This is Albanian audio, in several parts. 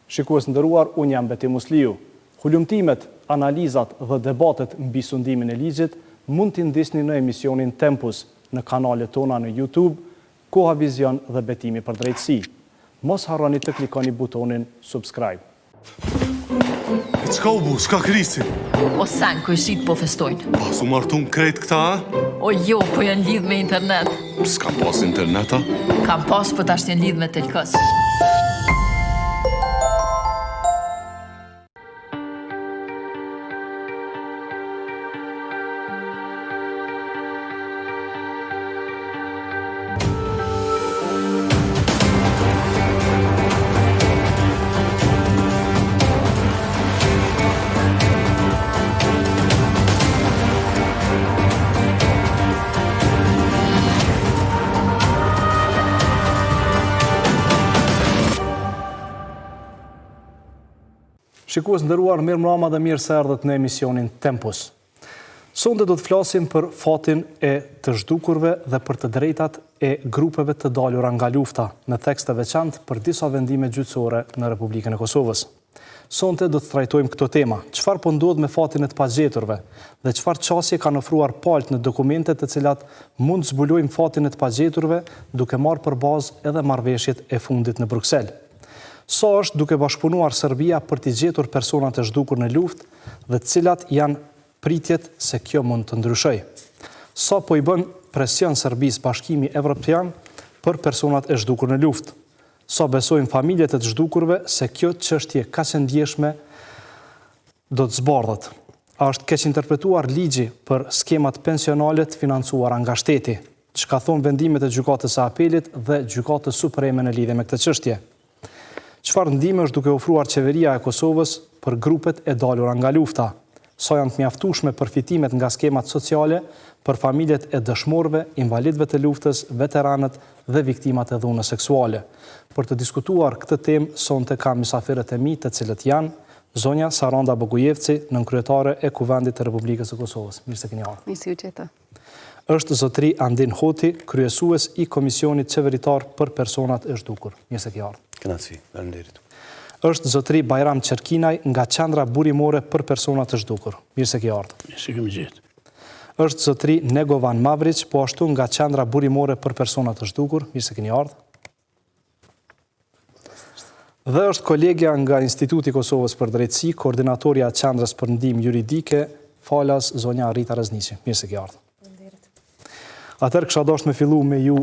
Shikues nderuar, unë jam Beti Musliu. Hulumtimet, analizat dhe debatet mbi sundimin e ligjit mund t'i ndisni në emisionin Tempus në kanalet tona në YouTube, Koha Vizion dhe Betimi për Drejtësi. Mos harroni të klikoni butonin subscribe. Qka u bu, s'ka krisi? O sen, kërësit po festojnë. Pas u martun krejt këta, a? O jo, po janë lidh me internet. S'ka pas interneta? Kam pas, po tash janë lidh me telkës. Shikues nderuar, mirë mbrëma dhe mirë se erdhët në emisionin Tempus. Sonte do të flasim për fatin e të zhdukurve dhe për të drejtat e grupeve të dalura nga lufta, me tekst të veçantë për disa vendime gjyqësore në Republikën e Kosovës. Sonte do të trajtojmë këto tema: çfarë po ndodh me fatin e të pagjeturve dhe çfarë çësje kanë ofruar palët në dokumentet të cilat mund zbulojmë fatin e të pagjeturve duke marrë për bazë edhe marrëveshjet e fundit në Bruksel. Sa është duke bashkëpunuar Serbia për t'i gjetur personat e zhdukur në luftë dhe cilat janë pritjet se kjo mund të ndryshojë. Sa po i bën presion Serbisë Bashkimi Evropian për personat e zhdukur në luftë. Sa besojnë familjet e të zhdukurve se kjo çështje kaq e ndjeshme do të zbardhet. A është keq interpretuar ligji për skemat pensionale të financuara nga shteti? Çka thon vendimet e gjykatës së apelit dhe gjykatës supreme në lidhje me këtë çështje? Çfarë ndihmë është duke ofruar qeveria e Kosovës për grupet e dalura nga lufta? Sa janë të mjaftueshme përfitimet nga skemat sociale për familjet e dëshmorëve, invalidëve të luftës, veteranët dhe viktimat e dhunës seksuale? Për të diskutuar këtë temë, sonte kam mysafirët e mi, të cilët janë zonja Saranda Bogujevci, nënkryetare e Kuvendit të Republikës së Kosovës. Mirë se keni ardhur. Mirë se u gjeta. Është zotëri Andin Hoti, kryesues i Komisionit Qeveritar për Personat e Zhdukur. Mirë se keni ardhur. Kënaqësi, faleminderit. Është zotëri Bajram Qerkinaj nga Qendra Burimore për Personat e Zhdukur. Mirë se keni ardhur. Mirë se kemi gjetur. Është zotëri Negovan Mavrić, po ashtu nga Qendra Burimore për Personat e Zhdukur. Mirë se keni ardhur. Dhe është kolegja nga Instituti i Kosovës për Drejtësi, koordinatorja e Qendrës për Ndihmë Juridike, falas zonja Rita Rëzniqi. Mirë se keni ardhur. Atëherë kisha dashur me fillu me ju,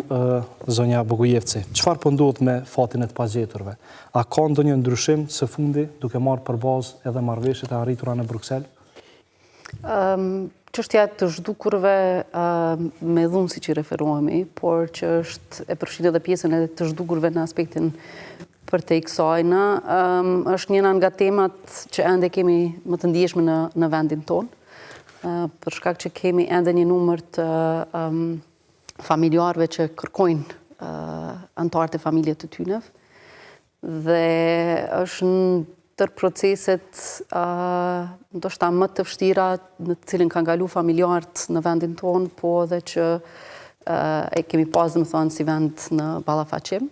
zonja Bogujevci. Çfarë po ndodh me fatin e të pagjeturve? A ka ndonjë ndryshim së fundi duke marrë për bazë edhe marrëveshjet e arritura në Bruksel? Çështja e të zhdukurve me dhunë siç i referohemi, por që është e përfshin edhe pjesën e të zhdukurve në aspektin për te kësajna, është njëna nga temat që ende kemi më të ndjeshme në vendin tonë. Për shkak që kemi ende një numër të familjarëve që kërkojnë anëtarët e familje të tyre dhe është në tërë proceset ndoshta më të vështira në të cilën kanë kalu familjarët në vendin tonë, po edhe që e kemi pas domethënë si vend në ballafaqim.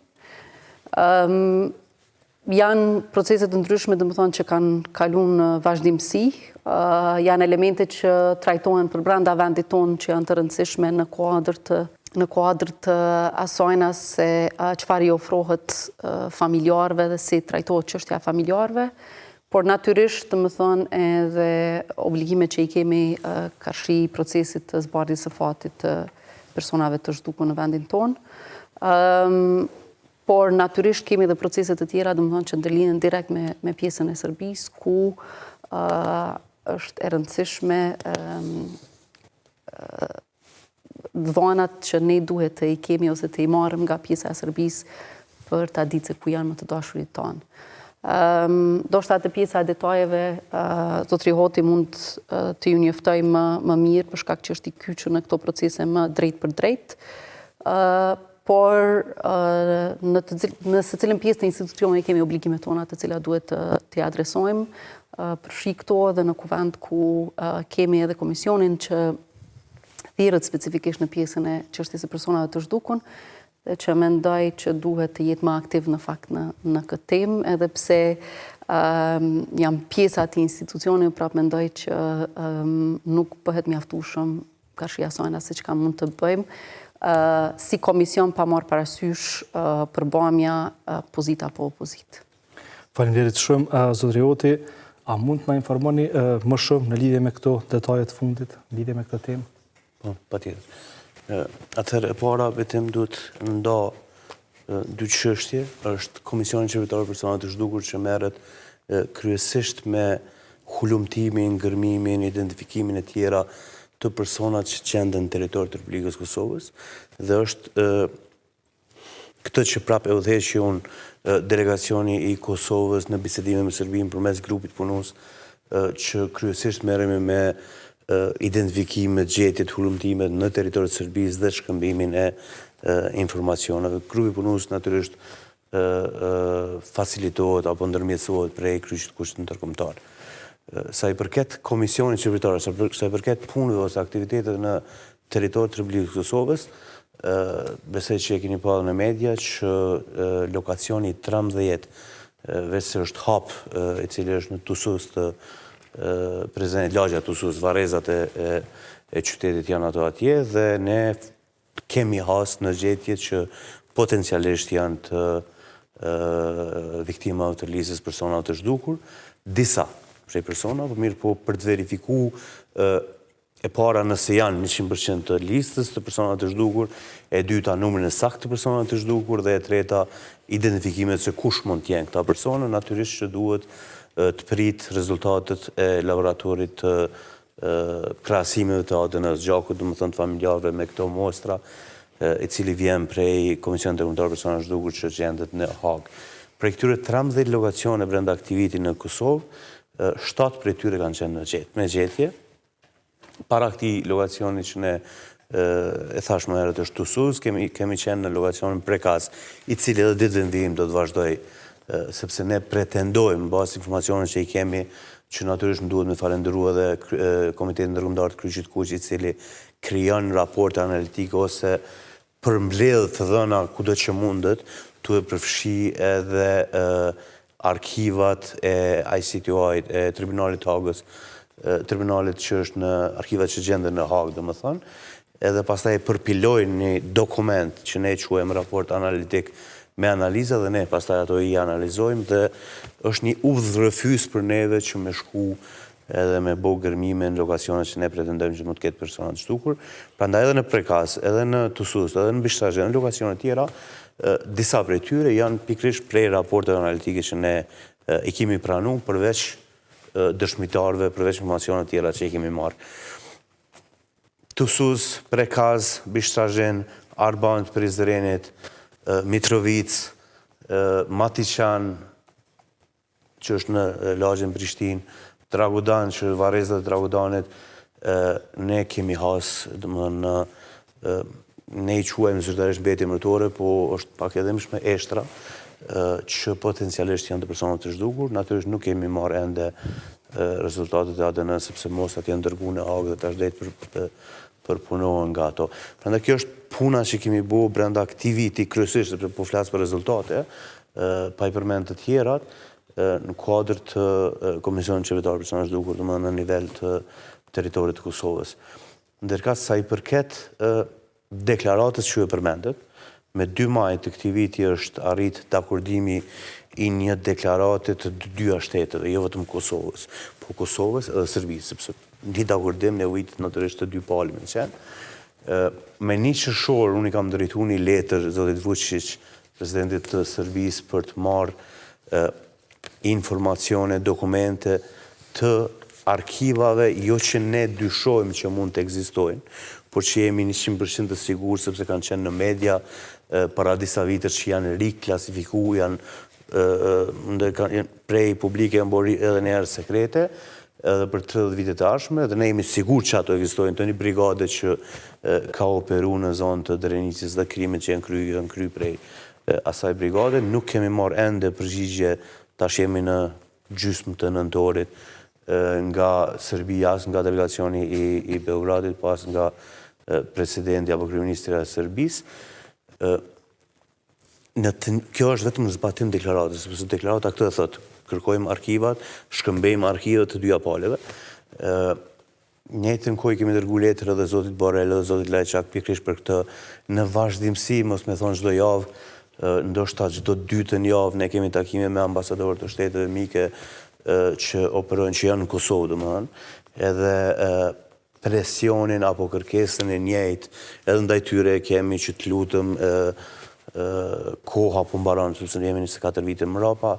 Janë proceset të ndryshme domethënë që kanë kaluar në vazhdimsi, janë elemente që trajtohen për brenda vendit tonë që janë të rëndësishme në kuadër të asajna se çfarë i ofrohet familjarëve dhe si trajtohet çështja e familjarëve, por natyrisht domethënë edhe obligimet që i kemi karshi procesit të zbardhjes së fatit të personave të zhdukur në vendin tonë. Por natyrisht kemi edhe procese të tjera, domethënë që ndërlidhen direkt me pjesën e Serbisë, ku është e rëndësishme dhënat që ne duhet të i kemi ose të i marrim nga pjesa e Serbisë për ta ditë se ku janë më të dashurit tonë. Ndoshta të pjesa e detajeve, zotëri Hoti mund të ju njoftoj më mirë për shkak që është i kyçur në këto procese më drejt për drejt. Por në së cilën pjesë të institucionit kemi obligimet tona të cilat duhet të adresojmë, përfshi këto edhe në kuvend ku kemi edhe komisionin që thirrët specifikisht në pjesën e çështjes së personave të zhdukur, dhe që mendoj që duhet të jetë më aktiv në fakt në këtë temë, edhe pse jam pjesa të institucioni, prapë mendoj që nuk bëhet mjaftueshëm karshia sojna se që ka mund të bëjmë, si komision pa marrë parasysh përbamja pozita po opozit. Faleminderit shumë, Zotri Oti, a mund të na informoni më shumë në lidhje me këto detajet fundit, në lidhje me këtë temë? Po, patjetër. Atëherë e para vetëm duhet nda dy çështje, është Komisioni Qevetar për Persona të Zhdukur që merret kryesisht me hulumtimin, ngërmimin, identifikimin e tjera të personat që qenden në territor të Republikës Kosovës, dhe është këtë që prapë e udhëheqi unë delegacioni i Kosovës në bisedime me Serbinë përmes grupit punus që kryesisht merremi me identifikimet, gjetjet, hulumtimet në territorin e Serbisë dhe shkëmbimin e informacioneve. Grupi punus natyrisht facilitohet apo ndërmjetësohet prej kryqit kushtit ndërkombëtar. Sa i përket Komisionit Qevetar, sa i përket punëve ose aktivitetet në territor të Republikës Kosovës, besoj që e keni parë në media që lokacioni 13 veç se është hap i cili është në Tusus të prezent lagja Tusus, varezat e qytetit janë ato atje, dhe ne kemi has në gjetje që potencialisht janë të viktima të listës persona të zhdukur, disa prej persona, mirë po për të verifiku e para nëse janë 100% të listës të persona të zhdukur, e dyta numrin e saktë të persona të zhdukur, dhe e treta identifikimet se kush mund t'jenë këta persona, natyrisht që duhet të prit rezultatet e laboratorit të krahasimeve të ADN-s gjakut, do të thënë të familjarëve me këto mostra, i cili vjen prej Komisionit Ndërkombëtar për Persona të Zhdukur që gjendet në Hag. Prej këtyre 13 lokacione brenda aktivitit në Kosovë, 7 prej tyre kanë qenë me gjetje. Para këtij lokacioni që ne e thash më herët është Tusus, kemi qenë në lokacionin Prekaz, i cili edhe ditë vendimim do të vazhdoj, sepse ne pretendojmë, bazë informacionit që i kemi, që natyrisht më duhet me falenderua edhe Komitetin Ndërkombëtar të Kryqit Kuq, i cili krijon raporte analitike ose përmbledh të dhëna kudo që mundet, tu e përfshi edhe arkivat e ICTO-it, e Tribunalit Hagës, tribunalit që është në arkivat që gjenden në Hagë, domethënë, edhe pastaj përpilojnë një dokument që ne quajmë raport analitik me analiza, dhe ne pastaj ato i analizojmë, dhe është një udhërrëfys për neve që me shku edhe me bo gërmime në lokacionet që ne pretendojmë që mund të ketë persona të zhdukur. Prandaj edhe në Prekas, edhe në Tusus, edhe në Bishtazhe, në lokacionet tjera, disa prej tyre janë pikrisht prej raporteve analitike që ne i kemi pranu, përveç dëshmitarve, përveç informacionet tjera që i kemi marrë. Tusus, Prekaz, Bishtazhen, Arban të Prizrenit, Mitrovic, Matiqan, që është në lagjën Prishtinë, Dragudan, që varezat e Dragudanit, ne kemi has, ne i quajmë zyrtarisht mbetje mërtore, po është pak edhe më eshtra, që potencialisht janë të personat të zhdukur. Natyrisht nuk kemi marrë ende rezultatet e ADN, sepse mostrat janë dërguar në Hagë dhe tash drejt përpunohen nga ato. Prandaj kjo është puna që kemi bëu brenda aktiviti kryesisht, sepse po flas për rezultate, pa i përmend të tjerat, në kuadër të Komisionit Qevetar për Persona të Zhdukur, domethënë në nivel të territorit të Kosovës. Ndërkëse sa i përket deklaratës që e përmendet, me 2 maj të këtij viti është arrit dakordimi i një deklarate të dyja shteteve, jo vetëm Kosovës, po Kosovës edhe Serbisë, sepse një dakordim ne ujit natyrisht të dy palë me qenë. Me 1 qershor unë i kam drejtuar një letër zotit Vučić, presidentit të Serbisë, për të marrë informacione, dokumente të arkivave, jo që ne dyshojmë që mund të ekzistojnë, por që jemi 100% të sigurt sepse kanë qenë në media para disa vitësh që janë riklasifiku, janë prej publike janë bërë edhe njerë sekrete, edhe për 30 vite të ardhshme, dhe ne jemi sigurt që ato ekzistojnë, të një brigade që ka operu në zonë të Drenicës dhe krimet që janë kry prej asaj brigade. Nuk kemi marrë ende përgjigje, tash jemi në gjysmë të nëntorit, nga Serbia, as nga delegacioni i Beogradit, pas nga presidenti apo kryeministri e Serbisë. Kjo është vetëm zbatim deklaratës, sepse deklarata këtë e thotë, kërkojmë arkivat, shkëmbejmë arkivat të dyja paleve. Njëjtën kohë kemi dërguar letër edhe zotit Borrell edhe zotit Lajçak pikërisht për këtë në vazhdimsi, mos më thonë çdo javë, ndoshta çdo dytën javë ne kemi takime me ambasadorët të shteteve mike që operojnë, që janë në Kosovë, domethënë, edhe presionin apo kërkesën e njëjtë edhe ndaj tyre kemi që të lutëm koha po mbaron, sepse ne jemi 24 vite më rapa,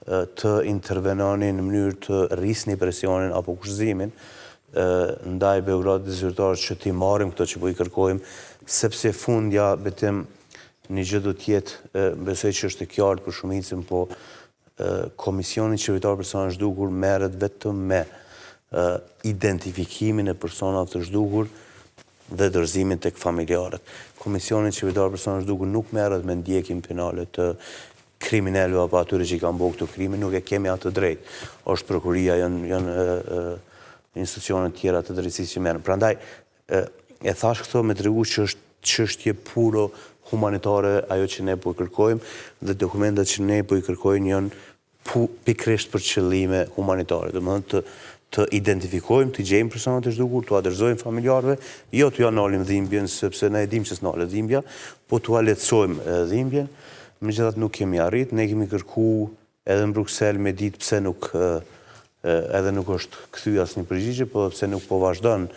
të intervenonin në mënyrë të rrisni presionin apo kushtizimin ndaj Beogradit dhe zyrtarët që t'i marrim këto që po i kërkojmë, sepse fundja betim një gjë do t'jetë, besoj që është e qartë për shumicën, po Komisioni Qeveritar për Persona të Zhdukur merret vetëm me identifikimin e personave të zhdukur dhe dorëzimin tek familjarët. Komisioni Qeveritar për Persona të Zhdukur nuk merret me ndjekjen penale të kriminalëve apo atyre që i kanë bërë këto krime, nuk e kemi atë drejtë. Është prokuria, janë institucionet tjera të drejtësisë që merren. Prandaj e thash këto me tregu që është çështje puro humanitare ajo që ne po kërkojmë dhe dokumentat që ne po i kërkojmë janë pikërisht për qëllime humanitare. Domethënë të identifikojmë, të gjejmë personat e zhdukur, të adresojmë familjarëve, jo t'u analim dhimbjen sepse ne e dimë që s'nalet dhimbja, po t'u lehtësojmë dhimbjen. Megjithatë nuk kemi arrit, ne kemi kërkuar edhe në Bruksel me ditë pse nuk edhe nuk është kthyer asnjë përgjigje, po pse nuk po vazhdon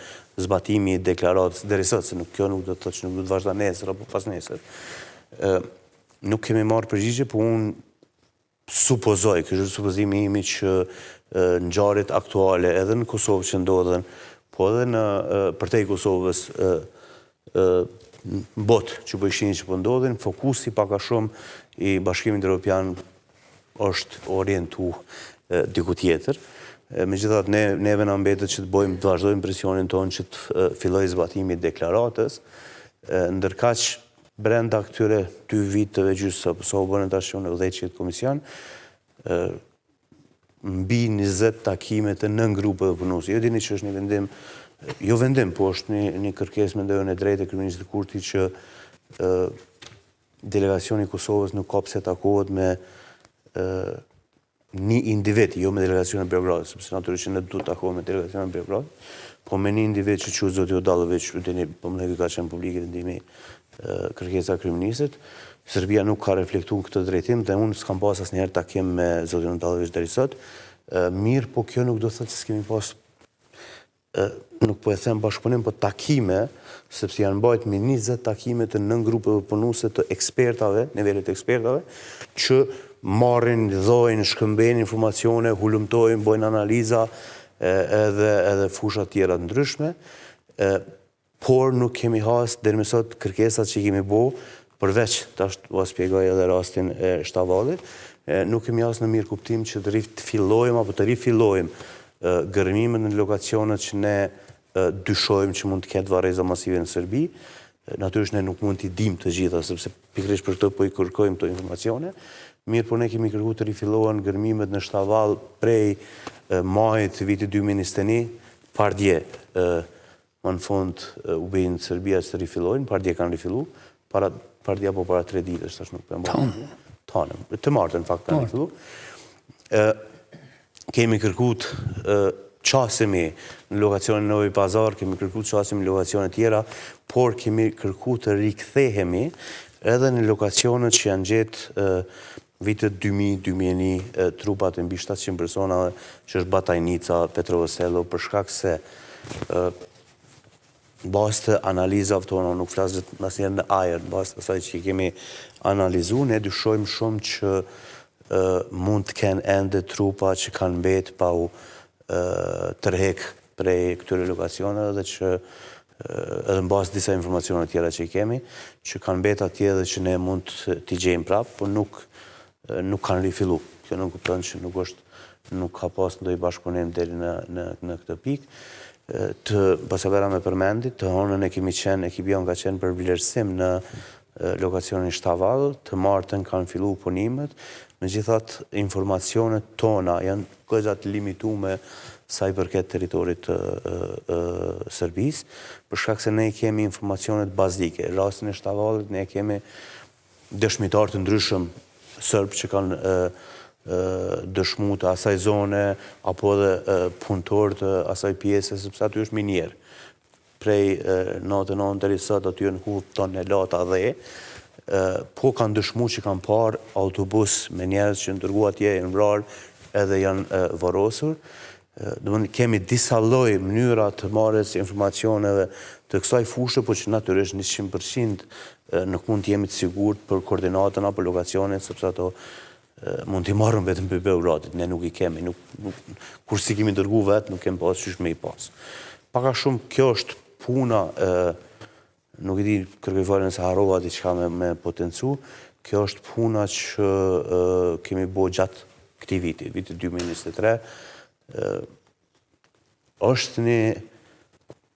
zbatimi i deklaratës deri sot, se kjo nuk do të thotë që nuk do të vazhdon nesër apo pas nesër. Nuk kemi marrë përgjigje, po unë supozoj, ky është supozimi im që ngjarjet aktuale edhe në Kosovë që ndodhen, po edhe në përtej Kosovës botë që po ishin që po ndodhin, fokusi pak a shumë i Bashkimit Evropian është orientuar diku tjetër. Megjithatë neve na mbetet që të vazhdojmë presionin tonë që të fillojë zbatimi i deklaratës, ndërkaq brenda këtyre 2 viteve gjysmë sa u bën tash në 10 komision, mbi 20 takime të nën grupeve punuese. Jo dini që është një vendim, jo vendim, po është një kërkesë mendoj unë e drejtë e kryeministit Kurti që delegacioni i Kosovës nuk ka pse takohet me një individ, jo me delegacionin e Beogradit, sepse natyrisht ne duhet të takohemi me delegacionin e Beogradit, po me një individ që quhet zoti Odallović, po më ka qenë publike vendimi kërkesa e kryeministit. Serbia nuk ka reflektuar këtë drejtim dhe unë s'kam pas asnjëherë takim me zotin Odallović deri sot. Mirë, po kjo nuk do të thotë se s'kemi pas nuk po e them bashkëpunim, po takime, sepse janë mbajtur me 20 takime të nën grupeve punuese të ekspertave, nivelet të ekspertave, që marrin, dhojnë, shkëmbejnë informacione, hulumtojnë, bojnë analiza edhe fusha tjera të ndryshme, por nuk kemi has deri më sot kërkesat që kemi bo, përveç, tash u shpjegoj edhe rastin e Shtavallit, nuk kemi as në mirë kuptim që të rifillojmë apo të rifillojmë gërmimet në lokacionet që ne dyshojmë që mund të ketë varreza masive në Serbi. Natyrisht ne nuk mund t'i dimë të gjitha, sepse pikërisht për këtë po i kërkojmë këto informacione. Mirë, por ne kemi kërkuar të rifillohen gërmimet në Shtavall prej majit të vitit 2021, pardje më në fund u bëjnë Serbia që të rifillojnë, pardje kanë rifillu, pardje apo para 3 ditësh, tash nuk po e mbaj. Tonë. Të martën në fakt kanë rifillu. Kemi kërkuar qasemi në lokacionin Novi Pazar, kemi kërkuar qasemi në lokacione tjera, por kemi kërkuar të rikthehemi edhe në lokacionet që janë gjetë vitet 2000-2001 trupat e mbi 700 personave që është Batajnica, Petrovoselo, për shkak se bazë të analizave tona, nuk flasit asnjëherë në ajër, bazë të asaj që kemi analizuar, ne dyshojmë shumë që mund të kenë ende trupa që kanë mbetë pa u tërhek prej këtyre lokacioneve dhe që edhe në bazë disa informacione tjera që i kemi, që kanë mbetë atje dhe që ne mund t'i gjejmë prapë, por nuk kanë rifillu. Kjo nuk kupton që nuk ka pas ndonjë bashkëpunim deri në këtë pikë. Të pasapera me përmendit, të honën e kemi qenë, ekipi jonë ka qenë për vlerësim në lokacionin Shtavall, të martën kanë fillu punimet, megjithatë informacionet tona janë goxha limitume sa i përket territorit të Serbisë, për shkak se ne kemi informacionet bazike. Rastin e Shtavallit ne kemi dëshmitar të ndryshëm sërbë që kanë dëshmu të asaj zone, apo edhe punëtor të asaj pjese, sepse aty është minjerë. Prej 99 deri sot aty në hudh tonelata dhe, po kanë dëshmu që kanë parë autobus me njerëz që ndërgu atje në vrarë edhe janë varosur. Kemi disa lloj mënyra të marrjes informacioneve të kësaj fushë, po që natyrisht 100% nuk mund të jemi të sigurt për koordinatën apo lokacionin, sepse ato mund t'i marrëm vetëm për Beogradit, ne nuk i kemi, kur si kemi dërgu vetë, nuk kemi pas qysh me i pas. Paka shumë kjo është puna, nuk i di kërkoj falje nëse harrova diçka me potencu, kjo është puna që kemi bo gjatë këtij viti, viti 2023, është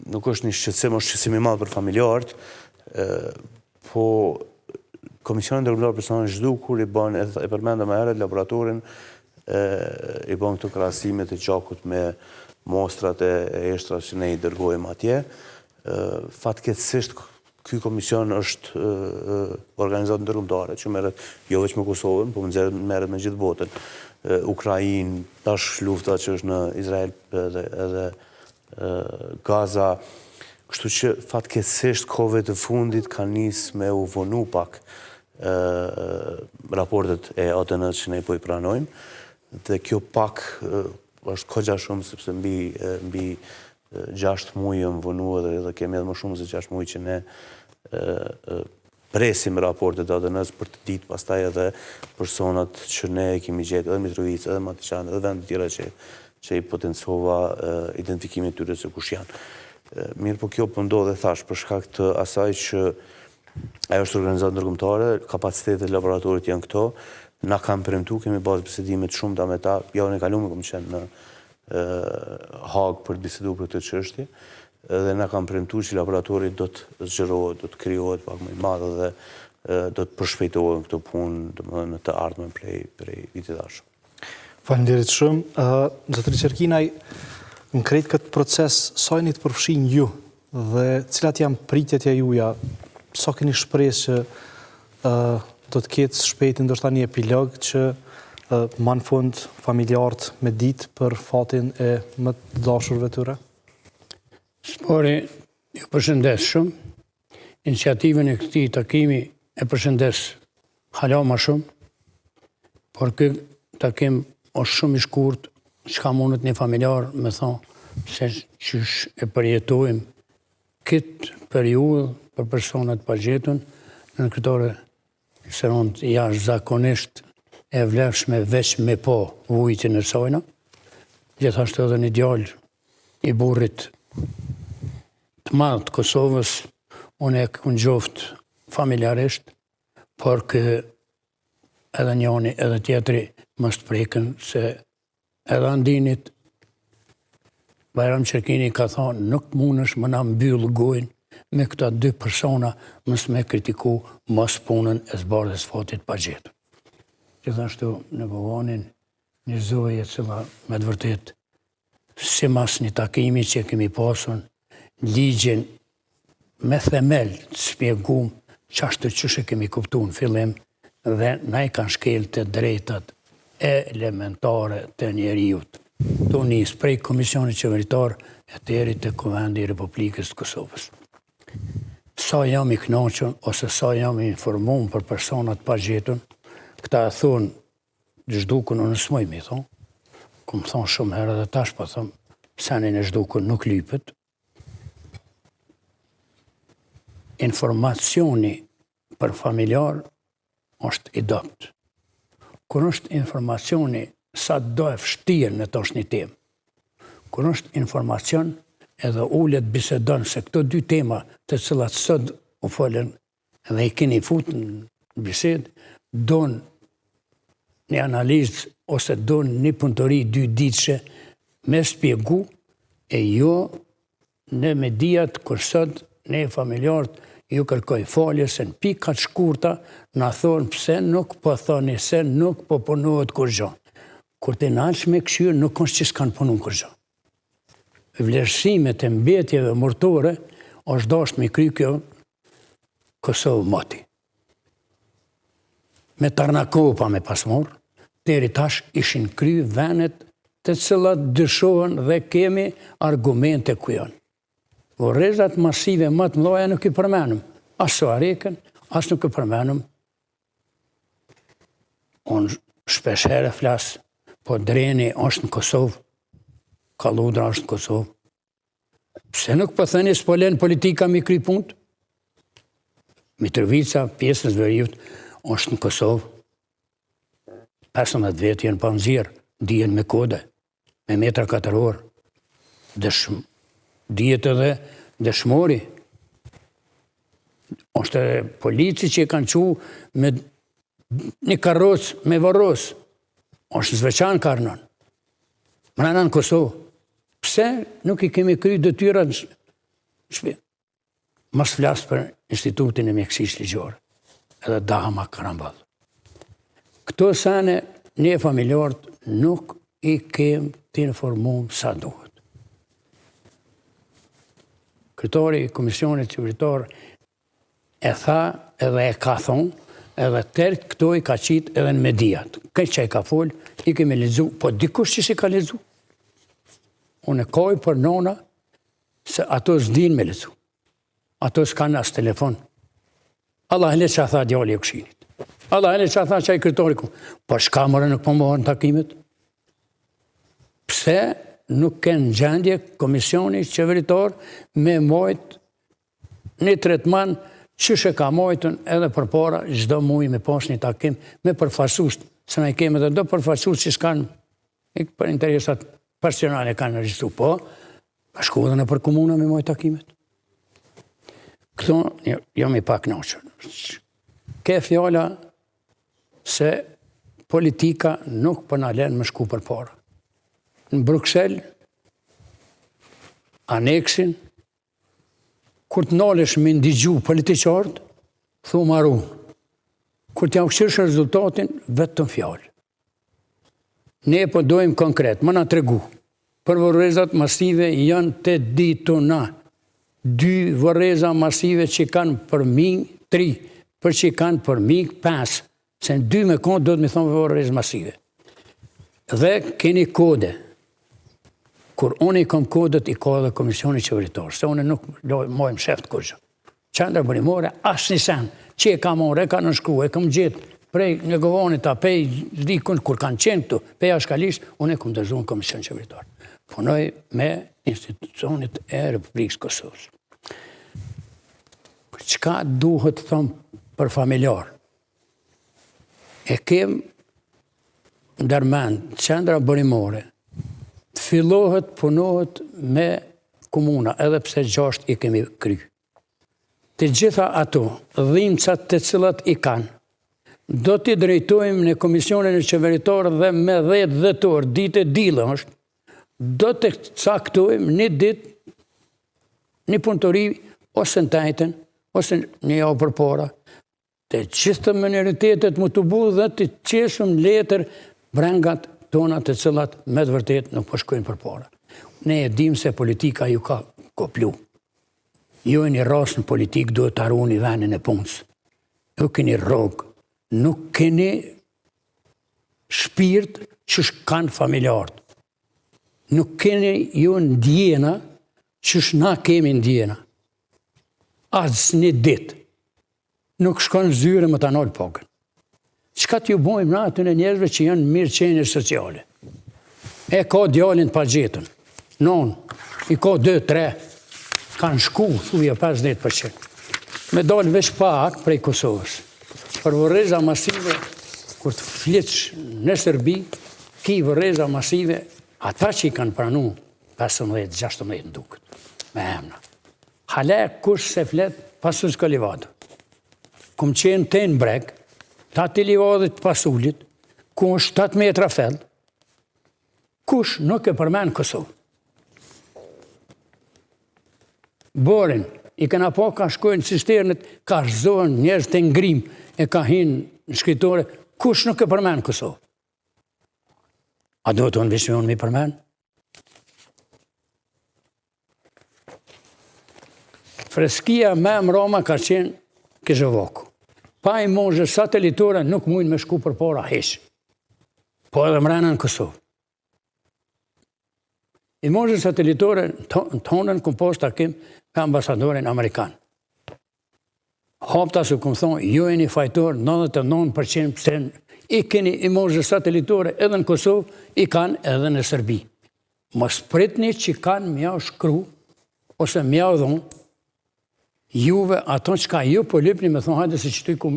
nuk është një shqetësim, është shqetësim i madh për familjarët, po Komisioni Ndërkombëtar për Personat të Zhdukur i bën, e përmenda më herët, laboratorin, i bën këto krahasime të gjakut me mostrat e eshtrat që ne i dërgojmë atje. Fatkeqësisht ky komision është organizatë ndërkombëtare që merret jo vetëm me Kosovën, por merret me gjithë botën. Ukrainë, tash lufta që është në Izrael edhe Gaza. Kështu që fatkeqësisht kohëve të fundit ka nisë me u vonu pak raportet e ATN që ne po i pranojmë, dhe kjo pak është kogja shumë, sepse mbi 6 muaj jam vonu edhe kemi edhe më shumë se 6 muaj që ne presim raportet e ATN-s për të ditë pastaj edhe personat që ne kemi gjetur, edhe Mitrovica, edhe Matiqan, edhe vende të tjera që i potencova identifikimin e tyre se kush janë. Mirë, po kjo po ndodhe thash për shkak të asaj që ajo është organizatë ndërkombëtare, kapacitetet e laboratorit janë këto, na kanë premtuar, kemi bazë bisedime të shumta me ta, javën e kaluar kam qenë në Hag për të biseduar për këtë çështje, dhe na kanë premtuar që laboratori do të zgjerohet, do të krijohet pak më i madh dhe do të përshpejtohen këto punë, domethënë në të ardhmen prej vitit dashur. Faleminderit shumë. Zotëri Qerkinaj, në krejt këtë proces, sa jeni të përfshin ju dhe cilat janë pritjet e juja, sa keni shpresë që do të ketë shpejt ndoshta një epilog që më në fund familjarët me ditë për fatin e më të dashurve tyre? Spori, ju përshëndes shumë. Iniciativën e këtij takimi e përshëndes hala më shumë, por ky takim është shumë i shkurt, çka mundet një familjar me thonë se qysh e përjetojmë këtë periudhë për personat pa gjetur në këtore se rënd jashtë zakonisht e vlefshme veç me po vujtjen e sajna. Gjithashtu edhe një djalë i burrit të madh të Kosovës, unë e kënë gjoft familjarisht, por kë edhe njoni edhe tjetri mështë preken se edhe andinit Bajram Qerkini ka thonë nuk mundesh më na mbyll gojën me këta 2 persona mos me kritiku mos punën e zbardhjes fatit pa gjetur. Gjithashtu në vonin një zoje cila me të vërtet si mas një takimi që kemi pasur ligjen me themel të shpjegum çashtë çështë kemi kuptuar në fillim dhe na i kanë shkel të drejtat elementare të njeriut. Të njës prej Komisionit Qeveritar e deri të Kuvendi i Republikës të Kosovës. Sa jam i kënaqur ose sa jam i informuar për personat pa gjetur, këta e thonë Zhdukun unë s'moj mi thonë, ku më thonë shumë herë dhe tash po thonë, senin e Zhdukun nuk lypet. Informacioni për familjar është i dopt. Kur është informacioni sa do e vështirë në të është një temë. Kur është informacion edhe ullet bisedon se këto 2 tema të cilat sot u folen edhe i keni fut në bised, donë një analizë ose donë një punëtori 2 ditëshe me spjegu e jo në mediat kur sot ne familjarët ju kërkoj falje se në pikat shkurta në thonë pse nuk po thoni se nuk po punohet kur gjo. Kur të nalsh me këshyrë nuk është që s'kanë punu kur gjo. Vlerësimet e mbetjeve mërtore është dasht me kry kjo Kosovë mati. me Tarnakopa me pasmor, deri tash ishin kry venet të cilat dyshohen dhe kemi argumente ku janë. Vorrezat masive më të mëdha nuk i përmenëm, as Soareken, as nuk i përmenëm. Unë shpesh herë flas, po Dreni është në Kosovë, Kalludra është në Kosovë. Pse nuk po thëni s'po lën politika mi kry punë? Mitrovica, pjesën e Zveriut, është në Kosovë. 15 vetë jenë pa nëzirë, dijen me kode, me metra katëror. Dijet edhe dëshmori. është polici që kanë qu me një karroc me varros. është zveçan karnon. Mrena në Kosovë. Pse nuk i kemi kry detyra në shpi? Mas flasë për Institutin e Mjekësisë Ligjore, edhe Dama Karamball. Këto sene ne familjarët nuk i kem të informuar sa duhet. Kryetari i Komisionit Qeveritor e tha edhe e ka thonë, edhe tërë këto i ka qitë edhe në mediat. Këtë që i ka folë, i kemi lexu, po dikush që si ka lexu. Unë e kaj për nona, se ato s'din me lexu. Ato s'kanë as telefon. Allah hele që a tha djali e Këshinit. Allah hele që a tha që a i kryetari ku. Po shka mërë nuk po mohën takimet? Pse nuk kënë gjendje Komisioni Qeveritor me mojt një tretman që ka mojtën edhe për para çdo muaj me pas një takim me përfaqësues, se na i kemi edhe do përfaqësues që s'kanë për interesat personale kanë regjistru, po shkodën e për komuna me mojt takimet. Këto jam i pak knoqër. Ke fjala se politika nuk për na len me shku për para. Në Bruxelles, aneksin, kur të nalesh me ndigju politiqarët, thu marun. Kur t'ja ushqysh rezultatin, vetëm fjallë. Ne po dojmë konkret, më na tregu. Për vorrezat masive janë të dituna. 2 vorreza masive që kanë për mig 3, për që kanë për mig 5. Se në 2 me konë do të me thonë vorrez masive. Dhe keni kode. Kur unë i kom kodet, i ka dhe Komisioni Qeveritor, se unë nuk mojmë sheft kërgjë. Qendra Burimore, asë një sen, që e ka more, e ka nënshkru, e kam gjithë prej në govanit, a pej dikun, kur kanë qenë këtu, pej ashkalisht, unë e kom dërzu në Komision Qeveritor. Punoj me institucionit e Republikës Kosovës. Qka duhet thëmë për familjar? E kem ndërmend, Qendra Burimore, fillohet, punohet me komuna, edhe pse 6 i kemi kry. Të gjitha ato, dhimbcat të cilat i kanë, do t'i drejtojmë në Komisionin e Qeveritor dhe me 10 dhjetor, ditë e dile është, do të caktojmë një ditë, një punëtori, ose në tajten, ose një javë për para, të gjithë të minoritetet më të bu dhe të qeshëm letër brengat tona të cilat me të vërtet nuk po shkojnë për para. Ne e dim se politika ju ka koplu. Ju e një ras në politik duhet të aruni venin e punës. Ju keni rogë, nuk keni shpirt që kanë familjartë. Nuk keni ju ndjena që na kemi ndjena. Asë një ditë. Nuk shkon zyre më të anol pokën. Qka t'ju bojmë na aty në njerëzve që janë mirë qenjë sociale? E ka djalin pa gjetën. Non, i ka 2-3, kanë shku, thuja 50%. Me dalë veç pak prej Kosovës. Për vorreza masive, kur të fliqë në Serbi, ki vorreza masive, ata që i kanë pranu 15-16 në dukët, me emna. Hale kush se flet pasus Kalivado. Kum qenë të në breg, ta të livadit pasulit, ku është 7 metra fell, kush nuk e përmenë Kosovë. Borin, i këna po ka shkojnë cisternit, ka shzohen njerëz të ngrim, e ka hinë në shkritore, kush nuk e përmenë Kosovë. A do të unë vishmion mi përmenë? Freskia me mroma ka qenë Kizhovaku. pa imazhe satelitore nuk mujnë me shku për para heq. Po edhe mrena në Kosovë. Imazhe satelitore në tonën këm pas takim me ambasadorin Amerikan. Hapta su këm thonë, ju e një fajtor 99% se i keni imazhe satelitore edhe në Kosovë, i kanë edhe në Serbi. Mos pritni që kanë mja shkru, ose mja dhonë, juve ato që ka ju po lypni me thonë, hajde se që tu i ku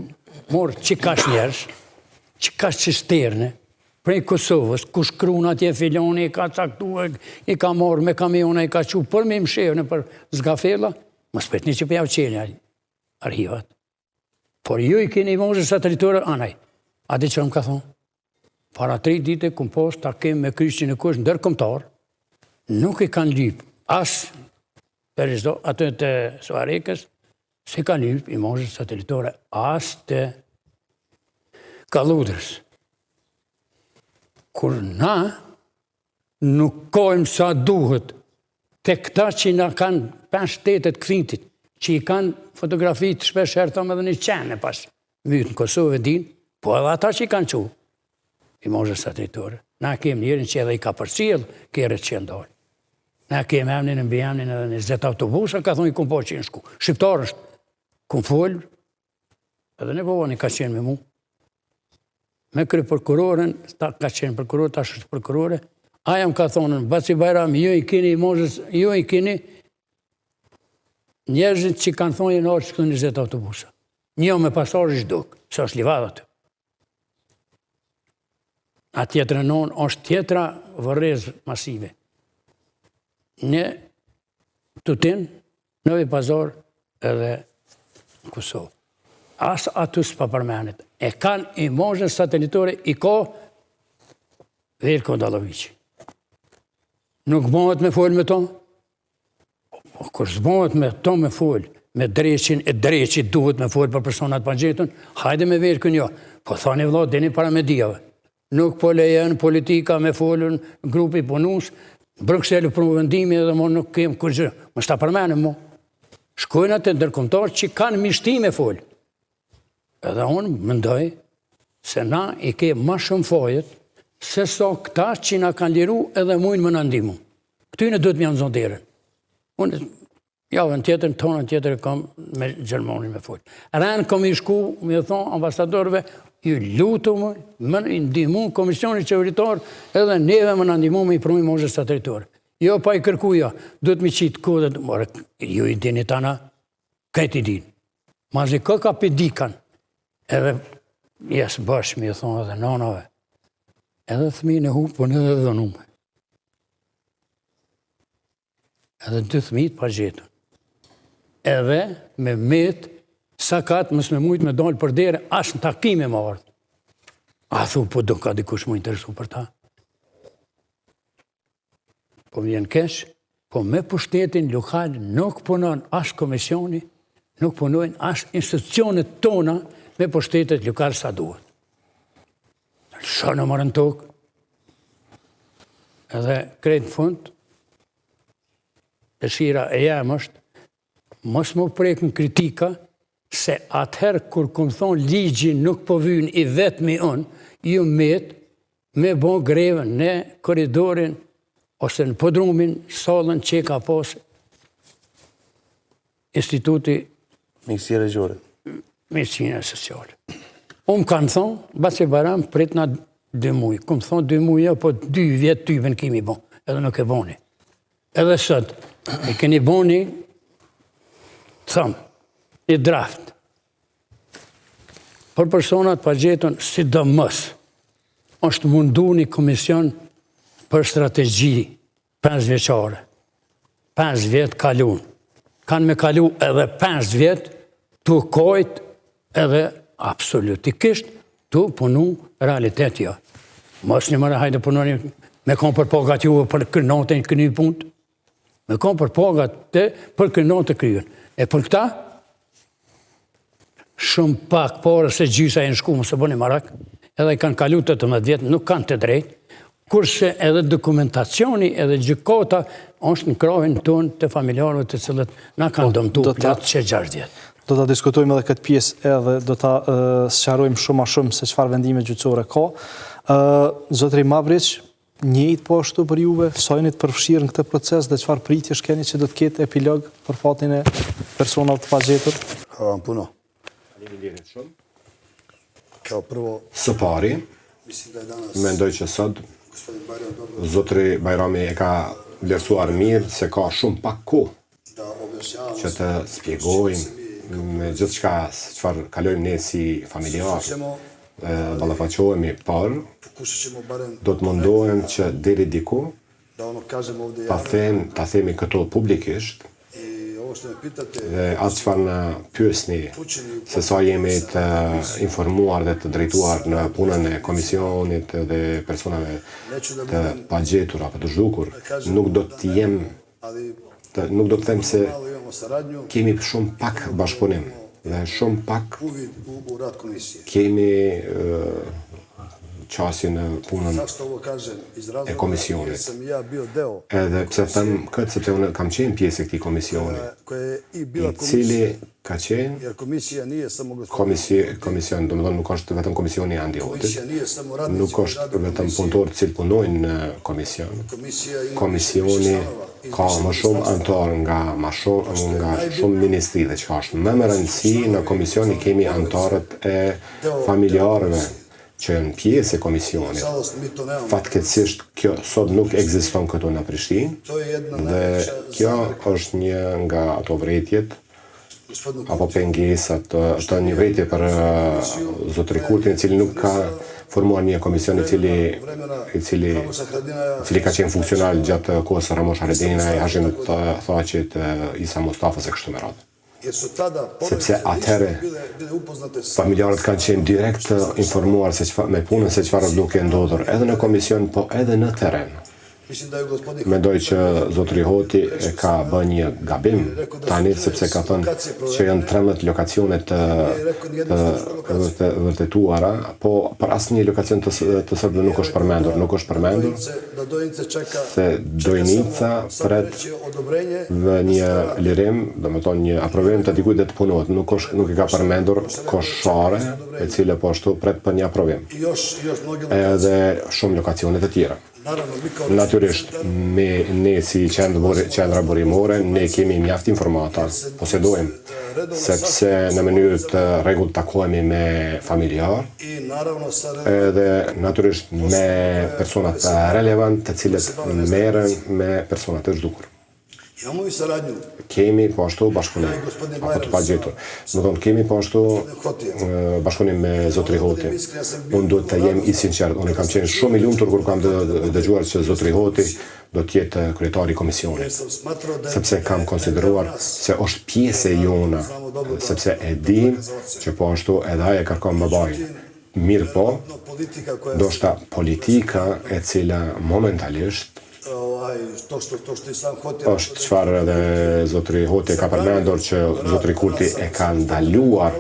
morë që kash njerës, që kash qisterne, prej Kosovës, ku shkrun atje filoni, i ka caktua, i ka morë me kamiona, i ka që për me mshevne për zgafela, mos pritni që pjavë qenja arhivat. Por ju i keni imazhe satelitore anaj. A di që më ka thonë? Para 3 dite këm post takim me Kryqin e Kush ndërkombëtar, nuk i kanë lyp as Perizdo, atë të Suarekës, se kanë lyp imazhe satelitore as të Kalludrës. Kur na nuk kojmë sa duhet të këta që na kanë 5 shtetet këthintit, që i kanë fotografit shpesh herë thëmë edhe një qenë pas mytë në Kosovë e din, po edhe ata që i kanë qu, imazhe satelitore. Na kemë njerin që edhe i ka përcjell kere që ndalë. Na kemë emnin e mbi emnin edhe një 20 autobusa, ka thonë i kumë po që në shku. Shqiptar është, kumë folë, edhe ne povoni ka qenë me mu. Me kry prokuroren, ka qenë prokuror, ta është prokurore, aja më ka thonë, Baci Bajram, ju i keni njerëzit që kanë thonë jenë orë që këtu 20 autobusa. Një me pasarë zhduk, së është livada të. A tjetër e non, është tjetra vërrez masive. Në Tutin, Novi Pazar edhe Kosovë. As aty s'pa përmenit. E kanë imazhe satelitore i ka Veljko Dalovici. Nuk bëhet me folë me to? Kur s'bëhet me to me folë, me dreqin, e dreqit duhet me folë për personat pa gjetën, hajde me Veljkën jo. Po thani vëllat, dini para mediave. Nuk po lejen politika me folën grupi punus, Bruxelles për më vendimi edhe mo nuk kemë kërgjë. Më shta përmenim mo. Shkojnë atë ndërkombëtar që kanë mishti me folë. Edhe unë mendoj se na i ke ma shumë fajet se so këta që na kanë liru edhe mujnë më në ndimu. Këtyne duhet më janë zonë derën. Unë javën tjetër, tonën tjetër e kam me Gjermonin me folë. Rënë kom i shku, me thonë ambasadorve, ju lutu më ndimu komisioni qeveritar edhe neve më ndimu me i prumi imazhe satelitore. Jo pa i kërkuja, duhet mi qitë kodet, ju i dini tana, këtë i din. Mazi ka pedikan, edhe jesë bashkë mi e thonë edhe nanave, edhe thmin e hupën edhe dhënume. Edhe 2 thmit pa gjetën. Edhe me metë, sa katë mësë me mujtë me dalë për dere, ashtë në takime më ardhë. A thu, po do ka dikush më interesu për ta. Po vjen kesh, po me pushtetin lokal nuk punon ashtë komisioni, nuk punojnë ashtë institucionet tona me pushtetet lokal sa duhet. Shë në mërën tokë, edhe krejtë fund, dëshira e jam është, mos më prek në kritika, se atëherë kur këmë thonë ligji nuk po vynë i vetëmi unë, ju metë me bo greve në koridorin ose në podrumin, salën që ka posë Instituti Mjekësia Regjore. Mjekësia Sociale. Unë kanë thonë, Baci Bajram prit na 2 mujë. Këmë thonë 2 mujë, po 2 vjetë typen kemi bon, edhe nuk e boni. Edhe sot, e keni boni, thëmë, i draft. Për personat pa gjetën, si do mësë, është mundu një komision për strategji 5 vjeqare. 5 vjetë kalun. Kanë me kalu edhe 5 vjetë të kojtë edhe absolutikisht të punu realitet jo. Mos një mërë hajde punoni me kom për pogat juve për kërnote në këny punt. Me kom për pogat të për kërnote kryen. E për këta, shumë pak pare se gjysa e në shku më se bëni marak, edhe i kanë kalu 18 vjetë, nuk kanë të drejtë, kurse edhe dokumentacioni edhe gjykata është në krahin tonë të familjarëve të cilët na kanë dëmtu platë që 6 vjetë. Do ta diskutojmë edhe këtë pjesë edhe do ta sqarojmë shumë a shumë se çfarë vendime gjyqësore ka. Zotëri Mabriç, njëjtë po ashtu për juve, sa jeni të përfshirë në këtë proces dhe çfarë pritjesh keni që do të ketë epilog për fatin e personave të pagjetur? Hvala vam puno. Faleminderit shumë. Kao prvo, Së pari, mislim da je danas mendoj që sot gospodin Bajram dobro zotëri Bajrami e ka vlerësuar mirë se ka shumë pak kohë da objašnjavamo që të spjegojmë me gjithçka çfarë kalojmë ne si familjar, ćemo, ballafaqohemi, por pokušat ćemo barem do të mundohem që deri diku da ono kažemo ovdje ta themi këto publikisht i ovo što me pitate, dhe atë çfarë na pyesni se sa jemi të informuar dhe të drejtuar në punën e komisionit dhe personave të pagjetur apo të zhdukur, nuk do të jem ali nuk do të them se malo imamo saradnju, kemi shumë pak bashkëpunim dhe shumë pak uvid u rad komisije. kemi qasje në punën Zašto ovo kažem? Iz e razloga komisionit. jer sam ja bio deo Edhe pse them këtë sepse unë kam qenë pjesë e këtij komisioni, koja je i i bila cili komisija, ka qenë jer komisija nije samo gospodin, komision, domethënë nuk është vetëm komisioni i Andiotit, komisija nije samo radnici, nuk është vetëm punëtorë të cilë punojnë në komision. komisija ima Komisioni ka më shumë anëtar nga shumë ministri dhe çka është më rëndësi në komisioni kemi anëtarët e familjarëve që janë pjesë e komisionit. nažalost mi to nemamo. Fatkeqësisht kjo sot nuk ekziston këtu në Prishtinë To je jedna dhe najveća kjo zamerka është një nga ato vretjet gospodinu apo pengesat të një vretje për zotëri Kurtin, i cili nuk ka formuar një komision i cili ka qenë funksional gjatë kohës së Ramosh Haradinaj, Hashimit Thaqit, Isa Mustafës e kështu me radhë. jer su tada Sepse atëherë bile upoznate s familjarët kanë qenë direkt informuar me punën se çfarë duke ndodhur edhe në komision, po edhe në terren. mislim da je gospodin Mendoj që zotëri Hoti e ka bën një gabim tani sepse ka thënë që janë 13 lokacione të vërtetuara, po për asnjë lokacion të sërbë nuk është përmendur, da Dojnice čeka se Dojnica pret odobrenje dhe një lirim, domethënë një aprovim të dikujt të punohet, nuk e ka përmendur Koshare, e cila po ashtu pret për një aprovim. i još mnogi Edhe shumë lokacione të tjera. naravno mi kao Natyrisht, ne si qendra burimore, ne kemi mjaft informata, posedojmë, sepse në mënyrë të rregullt takohemi me familjar, i naravno sa edhe natyrisht me personat relevant të cilët merren me personat të zhdukur. imamo i saradnju Kemi po ashtu bashkëpunim, apo të pagjetur. Do thonë kemi po ashtu bashkëpunim me zotëri Hoti. Unë duhet të jem i sinqert, unë kam qenë shumë i lumtur kur kam dëgjuar që zotëri Hoti do të jetë kryetari i komisionit. sam smatrao da je Sepse kam konsideruar se është pjesë e jona, sepse e dim që po ashtu edhe ai e kërkon më bajin. Mirë po, politika koja ndoshta politika e cila momentalisht to što i sam hotel është çfarë edhe zotëri Hoti ka përmendur që zotëri Kurti e ka ndaluar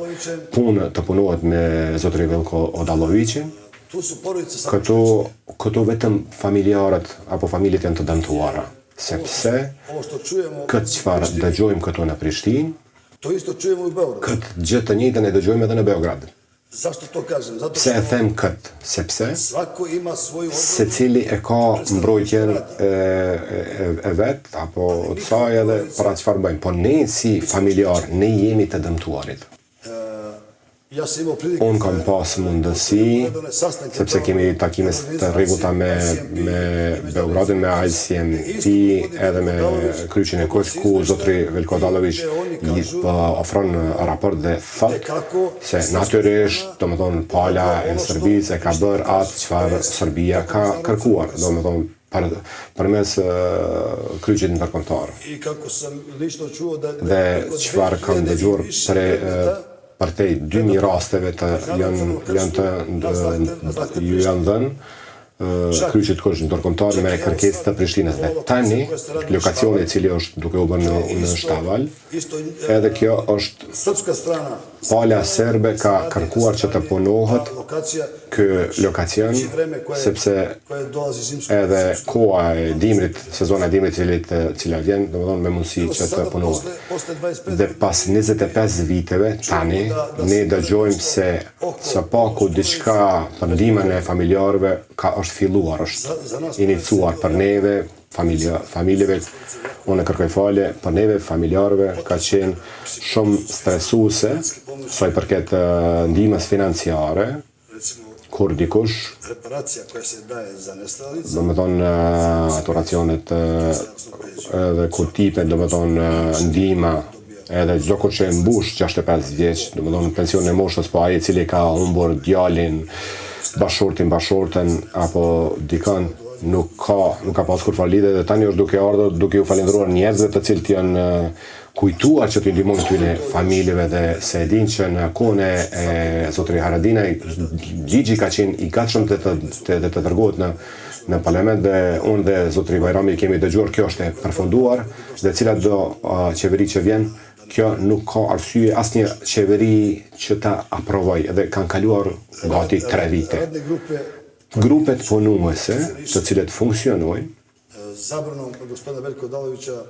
të punohet me zotëri Velko Odallovićin. tu su porodice sa Këtu vetëm familjarët apo familjet janë të dëmtuara, sepse ovo što čujemo këtë çfarë dëgjojmë këtu në Prishtinë, to isto čujemo i u Beogradu. këtë gjë të njëjtën e dëgjojmë edhe në Beograd. Zašto to kažem? Zato Pse e them këtë? Sepse svako ima svoju secili e ka mbrojtjen e vet apo të saj edhe për atë çfarë bëjmë. Po ne si familjar, ne jemi të dëmtuarit. Ja sam imao prilike Unë kam pas mundësi, sepse kemi takime të rregullta me Beogradin, me ICMP, edhe me kryqin e Koç, ku zotri Veljko Odallović ofron raport dhe thot se natyrisht, domethënë pala e Serbisë e ka bërë atë çfarë Serbia ka kërkuar, domethënë përmes kryqit ndërkombëtar. I kako sam lično čuo da Dhe çfarë kam dëgjuar përtej 2000 rasteve të janë dhënë kryqit kush ndërkombëtar me kërkesë të Prishtinës. Dhe tani, lokacioni i cili është duke u bërë në Shtaval, edhe kjo është pala serbe ka kërkuar që të punohet ky lokacion, sepse edhe koha e dimrit, sezona e dimrit cila vjen, domethënë me mundësi që të punohet. Dhe pas 25 viteve, tani, ne dëgjojmë se së paku diçka për ndihmën e familjarëve është filluar, është iniciuar për neve, familjeve, unë kërkoj falje, për neve, familjarëve, ka qenë shumë stresuese, sa i përket ndihmës financiare, kur dikush, do me thonë ato racionet edhe kur tipet, do me thonë ndihma, edhe çdo kur që e mbush 65 vjeç, do me thonë pension e moshës, po ai i cili ka humbur djalin, bashortin, apo dikën, nuk ka pas kur falide, dhe tani është duke ardhur, duke ju falendëruar njerëzve të cilët janë kujtuar që t'ju ndihmojnë këtyre familjeve, dhe se e din që në kohën e zotëri Haradinaj, Gjigji ka qenë i gatshëm të dërgohet në parlament, dhe unë dhe zotëri Bajrami kemi dëgjuar, kjo është e përfunduar, dhe cilat do qeveri që vjen, kjo nuk ka arsye asnjë qeveri që ta aprovoj, edhe kanë kaluar gati 3 vite. Grupet punuese, të cilët funksionojnë,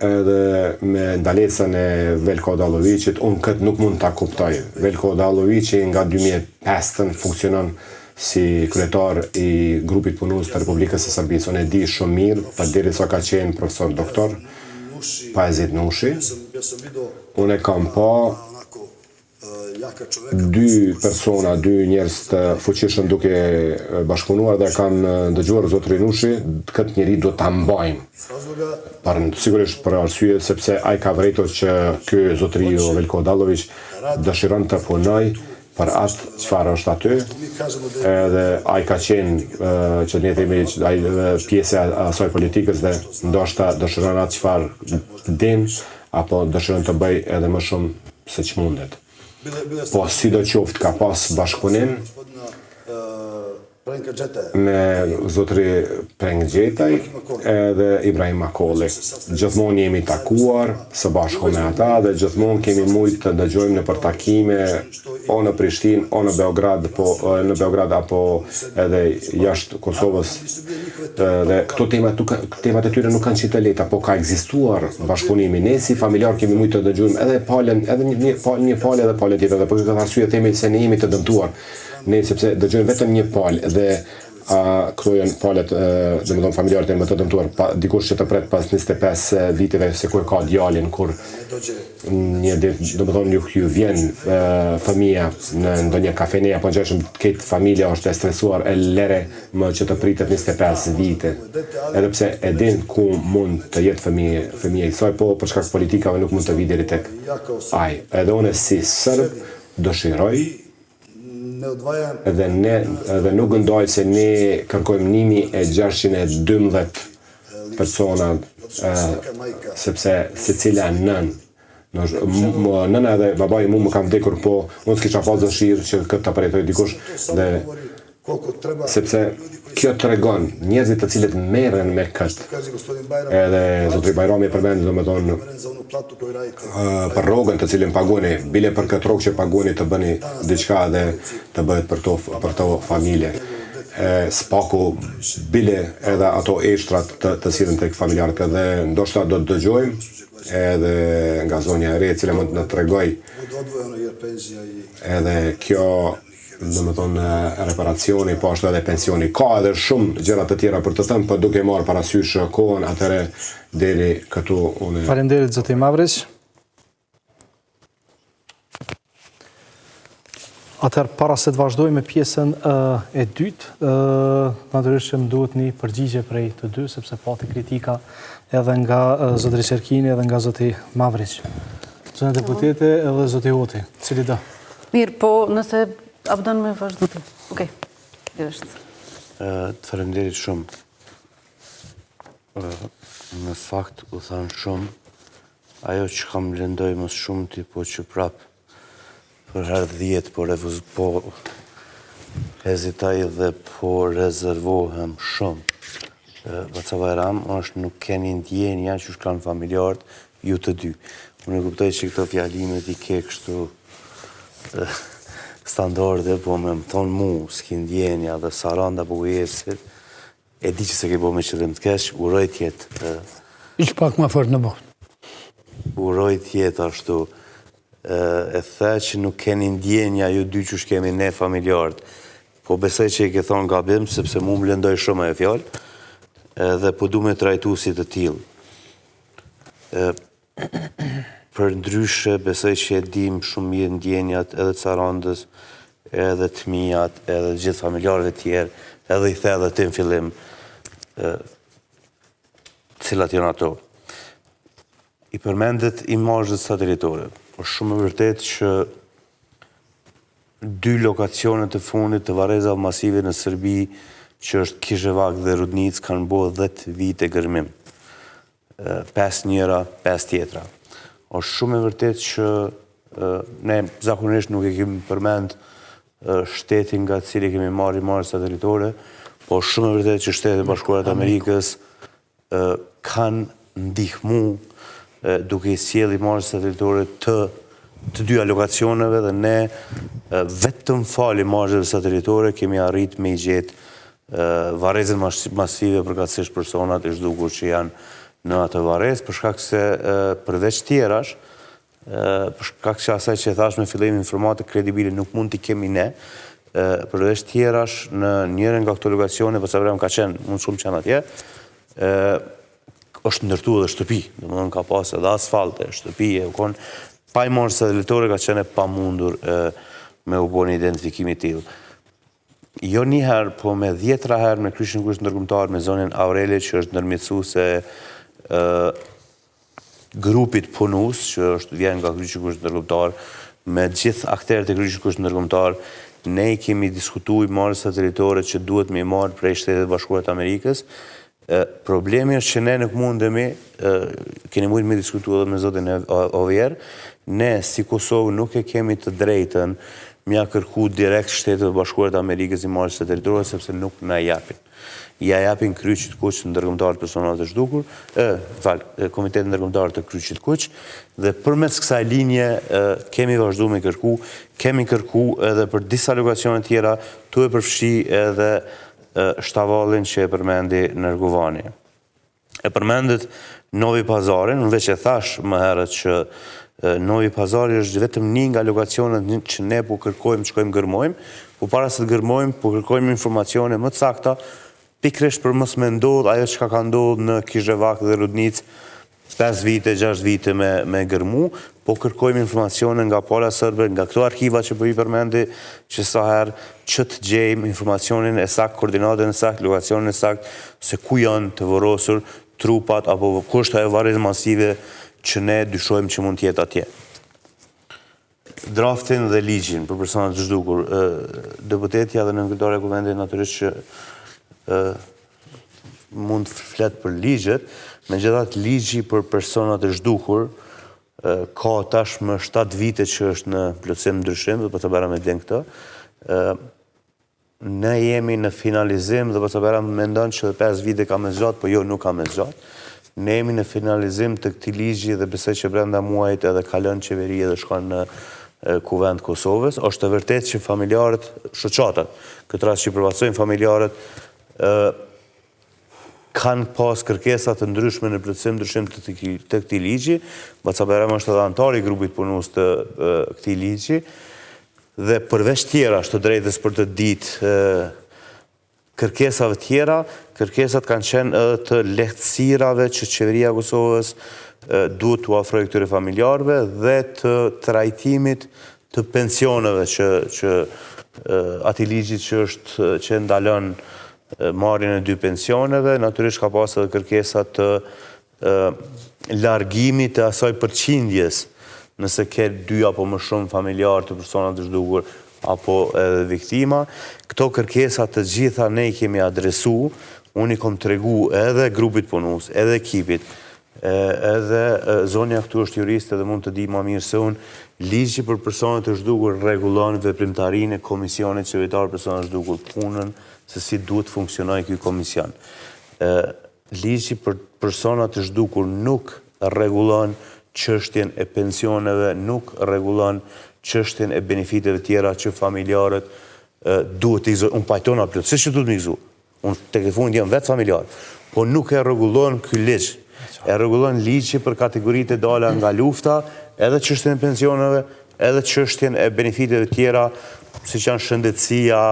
edhe me ndalecën e Veljko Odallovićit, unë këtë nuk mund ta kuptoj. Veljko Odallovići nga 2005 funksionon si kryetar i grupit punues të Republikës së Serbisë. Unë e di shumë mirë, përderisa ka qenë profesor doktor, Pajzit Nushi. Unë e kam pa 2 persona, 2 njerëz të fuqishëm duke bashkëpunuar, dhe kam dëgjuar zotëri Nushi, këtë njeri do ta mbajmë. Sigurisht për arsye sepse ai ka vërejtur që ky zotëriu Veljko Odallović dëshiron të punoj për atë çfarë është aty, edhe ai ka qenë që ne themi ai pjesë e asaj politikës, dhe ndoshta dëshiron atë çfarë din, apo dëshiron të bëj edhe më shumë se ç'mundet. Po sidoqoftë ka pas bashkëpunim me zotëri Prengxhetaj edhe Ibrahim Makolli. Gjithmonë jemi takuar së bashku me ata, dhe gjithmonë kemi mujtë të dëgjojmë në takime o në Prishtinë, o në Beograd, apo edhe jashtë Kosovës. Dhe këto temat e tyre nuk kanë qenë të lehta, po ka ekzistuar bashkëpunimi. Ne si familjar kemi mujtë të dëgjojmë edhe palën, edhe një palë edhe palën tjetër, dhe për këtë arsye themi se ne jemi të dëmtuar. Ne sepse dëgjojmë vetëm një palë, dhe këto janë palët, domethënë familjarët janë më të dëmtuar, dikush që të pret pas 25 viteve se kur ka djalin, kur një ditë domethënë ju vjen fëmia në ndonjë kafene apo ngjashëm, këtë familja është e stresuar, e lere më që të pritet 25 vite. Edhe pse e din ku mund të jetë fëmia i saj, po për shkak politikave nuk mund të vi deri tek ai. Edhe unë si serb dëshiroj, edhe nuk ndoj se ne kërkojmë 1612 persona, sepse secila nëna dhe babai mu më kam vdekur, po unë s'kisha pas dëshirë që këtë të përjetoj dikush, dhe sepse kjo tregon njerëzit të cilët merren me këtë. Edhe zotëri Bajrami përmend domethënë për rrogën të cilën paguani, bile për këtë rrogë që paguani të bëni diçka dhe të bëhet për to familje. Spaku bile edhe ato eshtrat të sillen tek familjarët, edhe ndoshta do të dëgjojmë edhe nga zonja e re, e cila mund të na tregoj edhe kjo, domethënë reparacioni, po ashtu edhe pensioni. Ka edhe shumë gjëra të tjera për të thënë, por duke marrë parasysh kohën, atëre deri këtu unë. Faleminderit zoti Mavrić. Atëherë, para se të vazhdojmë me pjesën e dytë, natyrisht më duhet një përgjigje prej të dy, sepse pati kritika edhe nga zotëri Çerkini edhe nga zoti Mavrić. Zona deputete edhe zoti Hoti, cili do? Mirë, po nëse a vëdon me vazhdu të? Okej, dirësht. Të faleminderit shumë. Në fakt, u thanë shumë, ajo që kam lëndoj më shumë ti, po që prapë, për herë 10, po Hezitoj dhe po rezervohem shumë. Baca Bajram është nuk keni ndjenja që shkanë familjarët ju të dy. Unë e kuptoj që këto fjalimet i ke kështu standarde, po me më thonë mu, s'ki ndjenja dhe Saranda po Kujesit, e di që se ke bo me qëllim të kesh, uroj tjetë. Iq pak ma fort në botë. Uroj tjetë ashtu, e the që nuk keni ndjenja ju dy që shkemi ne familjarët, po besoj që i ke thonë gabim, sepse mu më lëndoj shumë e fjallë, dhe po du me trajtu si të tilë. Për ndryshe, besoj që e dim shumë mirë ndjenjat edhe të Sarandës, edhe të mijat, edhe gjithë familjarëve tjerë, edhe i the edhe të në fillim, cilat janë ato. I përmendet imazhet satelitore. Po shumë e vërtet që 2 lokacionet të fundit të varrezave masive në Serbi, që është Kishevak dhe Rudnic, kanë bo 10 vite gërmim. 5 njëra, 5 tjetra. Është shumë e vërtet që ne zakonisht nuk e kemi përmend shtetin nga cili kemi marrë imazhe satelitore, po shumë e vërtet që Shtetet Bashkuara të Amerikës kanë ndihmu duke i sjellë imazhe satelitore të 2 lokacioneve dhe ne vetëm fal imazheve satelitore kemi arrit me i gjetë varrezën masive përkatësisht personat e zhdukur që janë në atë varrezë, për shkak se përveç tjerash, për shkak që asaj që e thash me fillim informatë kredibile nuk mund t'i kemi ne, përveç tjerash në njërin nga këto lokacione, për sa vrem ka qenë, mund shumë qenë atje, është ndërtu edhe shtëpi, dhe më dhënë ka pas edhe asfalte, shtëpi, pa imazhe satelitore ka qenë pa mundur me u bo një identifikimi t'ilë. Jo njëherë, po me 10 herë me Kryqin Kuq ndërkombëtar me zonin Aureli, që është ndërmjetësuese grupit punus, që është vjen nga Kryqi Kuq ndërkombëtar, me gjithë akterët e Kryqit Kuq ndërkombëtar, ne i kemi diskutuar imazhe satelitore që duhet me i marrë prej Shtetet Bashkuara të Amerikës. Problemi është që ne nuk mundemi, keni mujtë me diskutu edhe me zotin Ovier, ne si Kosovë nuk e kemi të drejtën mja kërku direkt Shtetet Bashkuara të Amerikës imazhe satelitore, sepse nuk na japin. Ja japin Kryqit Kuq ndërkombëtar të personave të zhdukur, Komitetin ndërkombëtar të Kryqit Kuq, dhe përmes kësaj linje kemi vazhdu me kërku, kemi kërku edhe për disa lokacione tjera, tu e përfshi edhe Shtavallin që e përmendi Nërguvani. E përmendet Novi Pazarin, në veç e thash më herët që Novi Pazari është vetëm një nga lokacionet që ne po kërkojmë, shkojmë gërmojmë, po para se të gërmojmë, po kërkojmë informacione më sakta, pikrisht për mos me ndodhë ajo që ka ndodhë në Kishevak dhe Rudnic, 5 vite, 6 vite me gërmu, po kërkojmë informacione nga Pola Sërbe, nga këto arkiva që po i përmendi, që sa herë që të gjejmë informacionin e sakt, koordinatën e sakt, lokacionin e sakt, se ku janë të vorosur trupat, apo kushta e varrezë masive që ne dyshojmë që mund tjetë atje. Draftin dhe ligjin për personat të zhdukur, deputetja dhe nënkryetari e Kuvendit natyrisht që mund të flet për ligjet, megjithatë ligji për personat e zhdukur ka tashmë 7 vite që është në plotësim ndryshim, dhe Baca Bajram e din këtë. Ne jemi në finalizim dhe Baca Bajram mendon që 5 vite ka me zgjatë, po jo, nuk ka me zgjatë. Ne jemi në finalizim të këtij ligji dhe besoj që brenda muajit edhe kalon qeveri dhe shkon në Kuvend Kosovës. Është e vërtetë që familjarët, shoqatat, këtë rast që përfaqësojnë familjarët, kanë pas kërkesa të ndryshme në plotësim të këtij ligji. Baca Bajram është edhe antar i grupit punus të këtij ligji dhe përveç tjera është të drejtës për të ditë kërkesave tjera, kërkesat kanë qenë edhe të lehtësirave që qeveria e Kosovës duhet t'u ofrojë këtyre familjarëve dhe të trajtimit të pensioneve që atij ligji që ndalon marrjen e 2 pensioneve, natyrisht ka pas edhe kërkesa të largimit të asaj përqindjes nëse ke 2 apo më shumë familjarë të personat të zhdukur apo edhe viktima. Këto kërkesa të gjitha ne i kemi adresu, unë i kom tregu edhe grupit punus, edhe ekipit, Edhe zonja këtu është juriste dhe mund të di ma mirë se unë, ligji për personat të zhdukur rregullon veprimtarinë e Komisionit Qevetar për personat të zhdukur, punën se si duhet funksionojë ky komision. Ligji për personat të zhdukur nuk rregullon çështjen e pensioneve, nuk rregullon çështjen e benefiteve tjera që familjarët duhet të izolojnë. Unë pajtona plotësisht që duhet të izolojnë. Unë tek e fundit jam vetë familjar, po nuk e rregullon ky ligj. E rregullon ligji për kategoritë e dala nga lufta, edhe çështjen e pensioneve, edhe çështjen e benefiteve tjera, siç janë shëndetësia,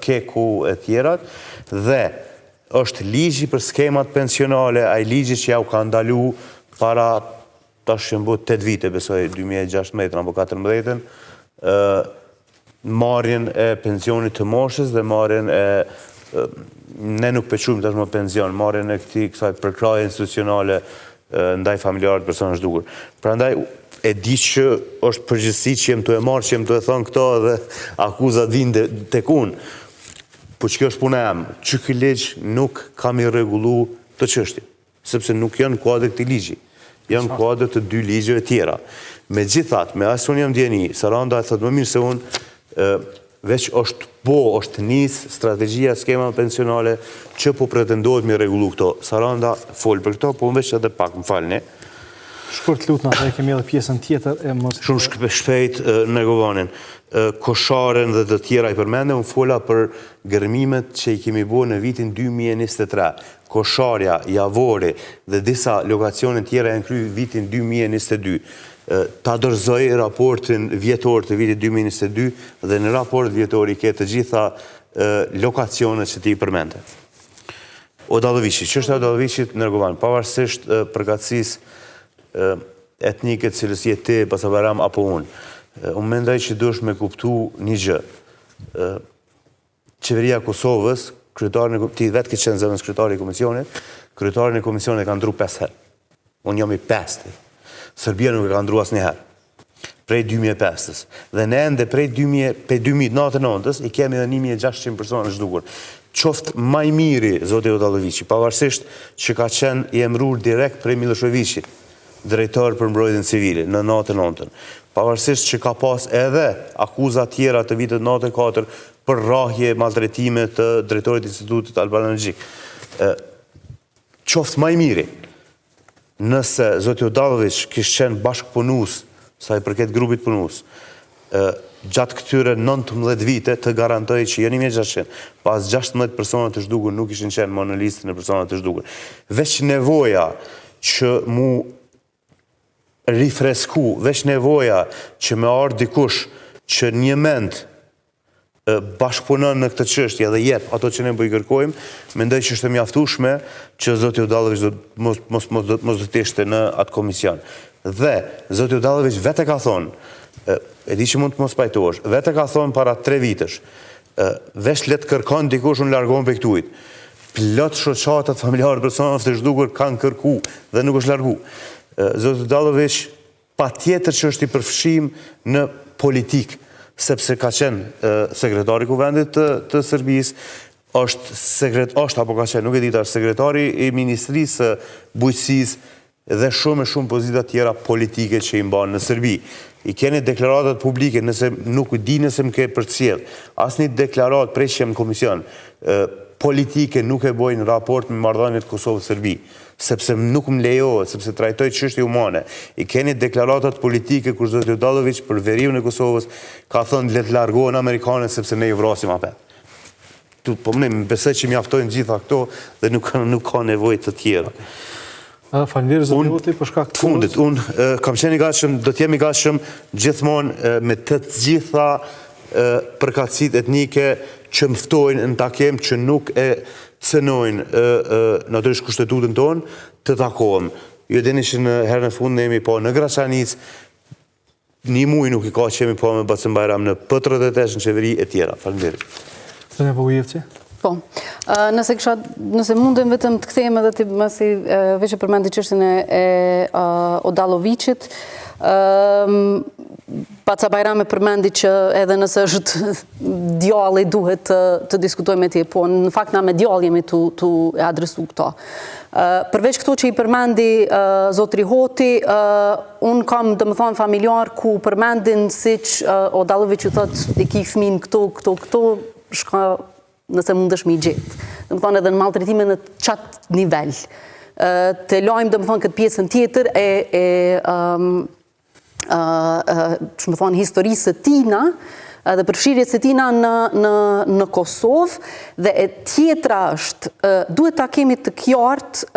keku e tjerat, dhe është ligji për skemat pensionale, ai ligji që ja u ka ndalu para tash që mbot 8 vite, besoj 2016 apo 2014, marrjen e pensionit të moshës dhe marrjen e ne nuk pequjmë tash më pension, marrjen e kësaj përkraje institucionale ndaj familjarët personat të zhdukur. Prandaj e di që është përgjegjësi që jem të e marrë, që jem të e thonë këto dhe akuzat vinë tek unë. Po që kjo është puna jam, që ky ligj nuk kam i rregullu të çështje, sepse nuk janë kuadër këtij ligji, janë kuadër të 2 ligjeve tjera. Megjithatë, me as unë jam ndjeni, Saranda e thotë më mirë se unë, veç është nis strategjia skema pensionale që po pretendohet me rregullu këto. Saranda fol për këto, po veç edhe pak, më falni. Shkurt lutna, dhe kemi edhe pjesën tjetër e mos... Shumë shpejt në Govanin. Kosharen dhe të tjera i përmende, unë fola për gërmimet që i kemi bo në vitin 2023. Kosharja, Javori dhe disa lokacione tjera e në kry vitin 2022. Ta dorëzoj raportin vjetor të vitit 2022 dhe në raport vjetor i ke të gjitha lokacionet që ti i përmende. Odalloviqi, çështja e Odalloviqit në Govan, pavarësisht përkatësisë etnike cilës je ti, Basabaram apo unë mendoj që duhesh me kuptu një gjë. Qeveria Kosovës, ti vetë ke qenë zëvendës kryetari i komisionit, kryetarin e komisionit ka ndru 5 herë. Unë jam i 5. Serbia nuk e ka ndru asnjëherë. Prej 2005-ës. Dhe ne ende prej 2099-ës i kemi edhe 1600 persona zhdukur. Qoftë maj miri, zoti Odalloviqi, pavarësisht që ka qenë i emruar direkt prej Miloševiqit, drejtor për mbrojtjen civile në 99-ën. Pavarësisht që ka pas edhe akuza tjera të vitit 94 për rrahje, maltretime të drejtorit institutit albanëgjik. Qoftë maj miri, nëse zoti Odalloviq kishte qenë bashkëpunues sa i përket grupit punues, gjatë këtyre 19 vite të garantoj që jeni 1600, pas 16 persona të zhdukur nuk ishin qenë më në listën e persona të zhdukur. Veç nevoja që mu rifresku, veç nevoja që me ardhë dikush që një mend bashkëpunon në këtë çështje dhe jep ato që ne po i kërkojmë, mendoj që është e mjaftueshme që zoti Odalloviq mos do të ishte në atë komision. Dhe zoti Odalloviq vetë ka thonë, e di që mund të mos pajtohesh, vetë ka thonë para 3 vitesh, veç le të kërkon dikush unë largohem pe këtujt. Plot shoqatat familjarë personave të zhdukur kanë kërku dhe nuk është largu. Zoti Odalloviq patjetër që është i përfshim në politikë, sepse ka qenë sekretari kuvendit të Serbisë, është apo ka qenë, nuk e dita, sekretari i Ministrisë Bujqësisë dhe shumë pozita tjera politike që i mbanë në Serbi. I keni deklaratat publike, nëse nuk di nëse më ke përcjell, asnjë deklarat prej që në komision politike nuk e bojnë raport me marrëdhëniet Kosovë-Serbi, sepse nuk më lejohet, sepse trajtoj çështje humane. I keni deklaratat politike kur zoti Odalloviq për veriun e Kosovës ka thënë le të largohen amerikanët sepse ne ju vrasim apet. Po më besoj që mjaftojnë gjitha këto dhe nuk ka nevojë të tjera. Faleminderit zoti Oti për shkak të fundit. Unë kam qenë i gatshëm, do të jem i gatshëm gjithmonë me të gjitha përkatësitë etnike që më ftojnë në takim që nuk e cënojnë natyrisht kushtetutën tonë, të takohem. Ju dini që në herën e fundit ne jemi po në Graçanic, një muaj nuk i ka që jemi po me Basem Bajram në P38 në qeveri e tjera. Faleminderit. Zënia Bogujevci? Po, nëse mundem vetëm të kthejmë edhe të masi veç e përmendi çështjen e Odalloviqit, Baca Bajrami përmendi që edhe nëse është djalli duhet të diskutojmë me ti, po në fakt na me djall jemi të adresu këto. Përveç këto që i përmendi zotri Hoti, unë kam domethënë familjar ku përmendin siç Odallovi që thotë i ki fëmin këto, shka nëse mundesh mi gjetë. Domethënë edhe në maltretime në qatë nivel. Të lajmë domethënë këtë pjesën tjetër që më thonë historisë të tina dhe përfshirjes së tina në Kosovë dhe e tjetra është duhet ta kemi të qartë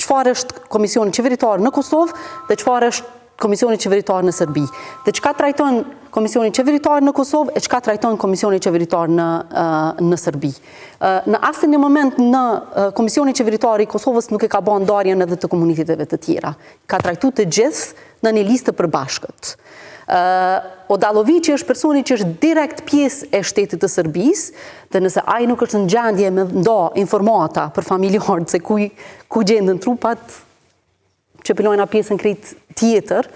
çfarë është Komisioni Qeveritar në Kosovë dhe çfarë është Komisioni Qeveritar në Serbi. Dhe çka trajton Komisioni Qeveritar në Kosovë e çka trajton Komisioni Qeveritar në Serbi. Në asnjë moment në Komisioni Qeveritar i Kosovës nuk e ka bën ndarjen edhe të komuniteteve të tjera. Ka trajtuar të gjithë në një listë të përbashkët. Odallovi që është personi që është direkt pjesë e shtetit të Serbisë, dhe nëse ai nuk është në gjendje me nda informata për familjarët se ku gjenden trupat, që pilojna pjesën krejt tjetër,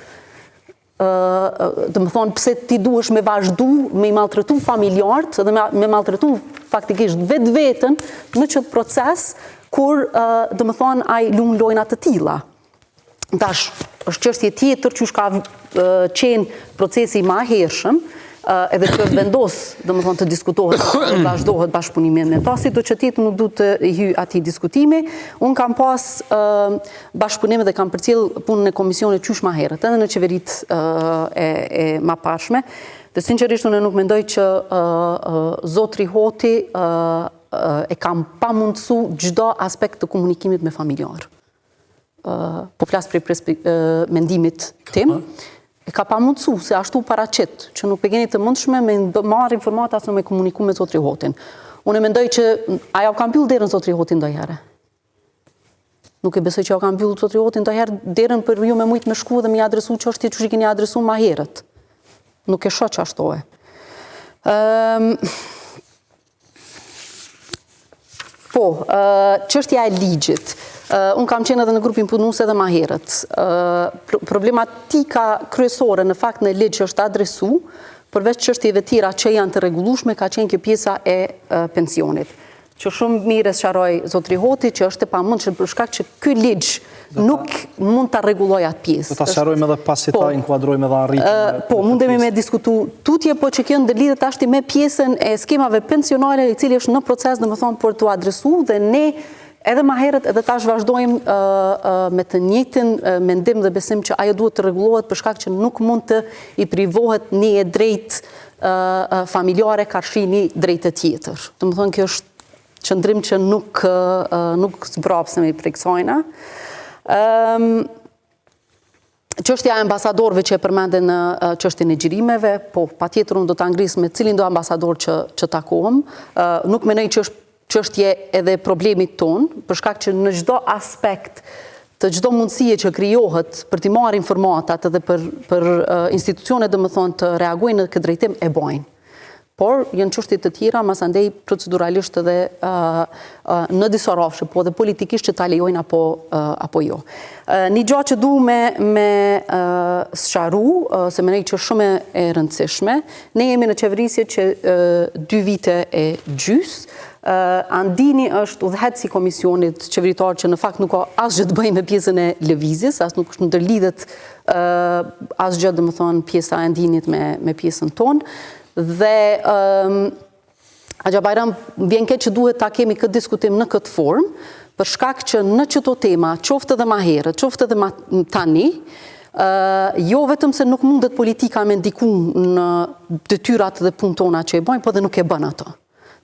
dhe më thonë pse ti duhesh me vazhdu me i maltretu familjarët dhe me maltretu faktikisht vetë-vetën në qëtë proces kur dhe më thonë ai lunë lojnat të tilla. Tash, është çështje tjetër që ka qenë procesi ma hershëm, edhe që është vendos, dhe më thonë të diskutohet, të vazhdohet bashkëpunimi me ta, si do që tjetë nuk du të hy ati diskutimi. Unë kam pas bashkëpunime dhe kam përcjell punën e komisionit qysh ma herët, edhe në qeverit e ma pashme. Dhe sinqerisht unë nuk mendoj që zotri Hoti e kam pa mundësu çdo aspekt të komunikimit me familjar. Po flasë prej mendimit tim, e ka pa mundësu, se ashtu paraqit, që nuk pegeni të mundshme me marrë informata asë me komuniku me zotri Hotin. Unë e mendoj që aja o kam byllë derën zotri Hotin dojherë. Nuk e besoj që o kam byllë zotri Hotin dojherë derën për ju me mujtë me shku dhe me adresu që është që keni adresu ma herët. Nuk e shoh që ashtohe. Po, çështja e ligjit. Unë kam qenë edhe në grupin punuese edhe ma herët. Problematika kryesore në fakt në ligj që është adresu, përveç çështjeve tjera që janë të rregullueshme, ka qenë kjo pjesa e pensionit. Që shumë mirë sqaroi zotri Hoti që është e pamundshme për shkak që ky ligj nuk mund ta rregullojë atë pjesë. Do ta sqarojmë edhe pasi ta inkuadrojmë edhe arritjen. Po, mundemi me diskutu tutje, po që kjo ndërlidhet tashti me pjesën e skemave pensionale, i cili është në proces, domethënë për t'u adresuar dhe ne edhe ma herët edhe tash vazhdojmë me të njëjtin mendim dhe besim që ajo duhet të rregullohet për shkak që nuk mund të i privohet një e drejtë familjare karshi një drejtë tjetër. Domethënë kjo është qëndrim që nuk zbrapsemi prej kësajna. Çështja e ambasadorëve që e përmenden në çështjen e xhirimeve, po patjetër unë do ta ngris me cilin do ambasador që takohem. Nuk mendoj që është çështje edhe problemit ton, për shkak që në çdo aspekt të çdo mundësie që krijohet për t'i marrë informatat edhe për institucionet domethënë të reagojnë në këtë drejtim e bojnë. Por janë çështje të tjera, masandej proceduralisht edhe në disa rrafshe, po edhe politikisht që ta lejojnë apo jo. Një gjë që du me sqaru, se mendoj që shumë e rëndësishme, ne jemi në qeverisje që 2 vite e gjys. Andini është udhëheqësi i komisionit qeveritar që në fakt nuk ka asgjë të bëjë me pjesën e lëvizjes, as nuk është ndërlidhet asgjë, domethënë pjesa e Andinit me pjesën tonë. Dhe Agja Bajram vjen keq që duhet ta kemi këtë diskutim në këtë formë, për shkak që në çdo tema, qoftë edhe ma herët, qoftë edhe ma tani, jo vetëm se nuk mundet politika me ndiku në detyrat dhe punë tona që e bëjmë, po dhe nuk e bën ato.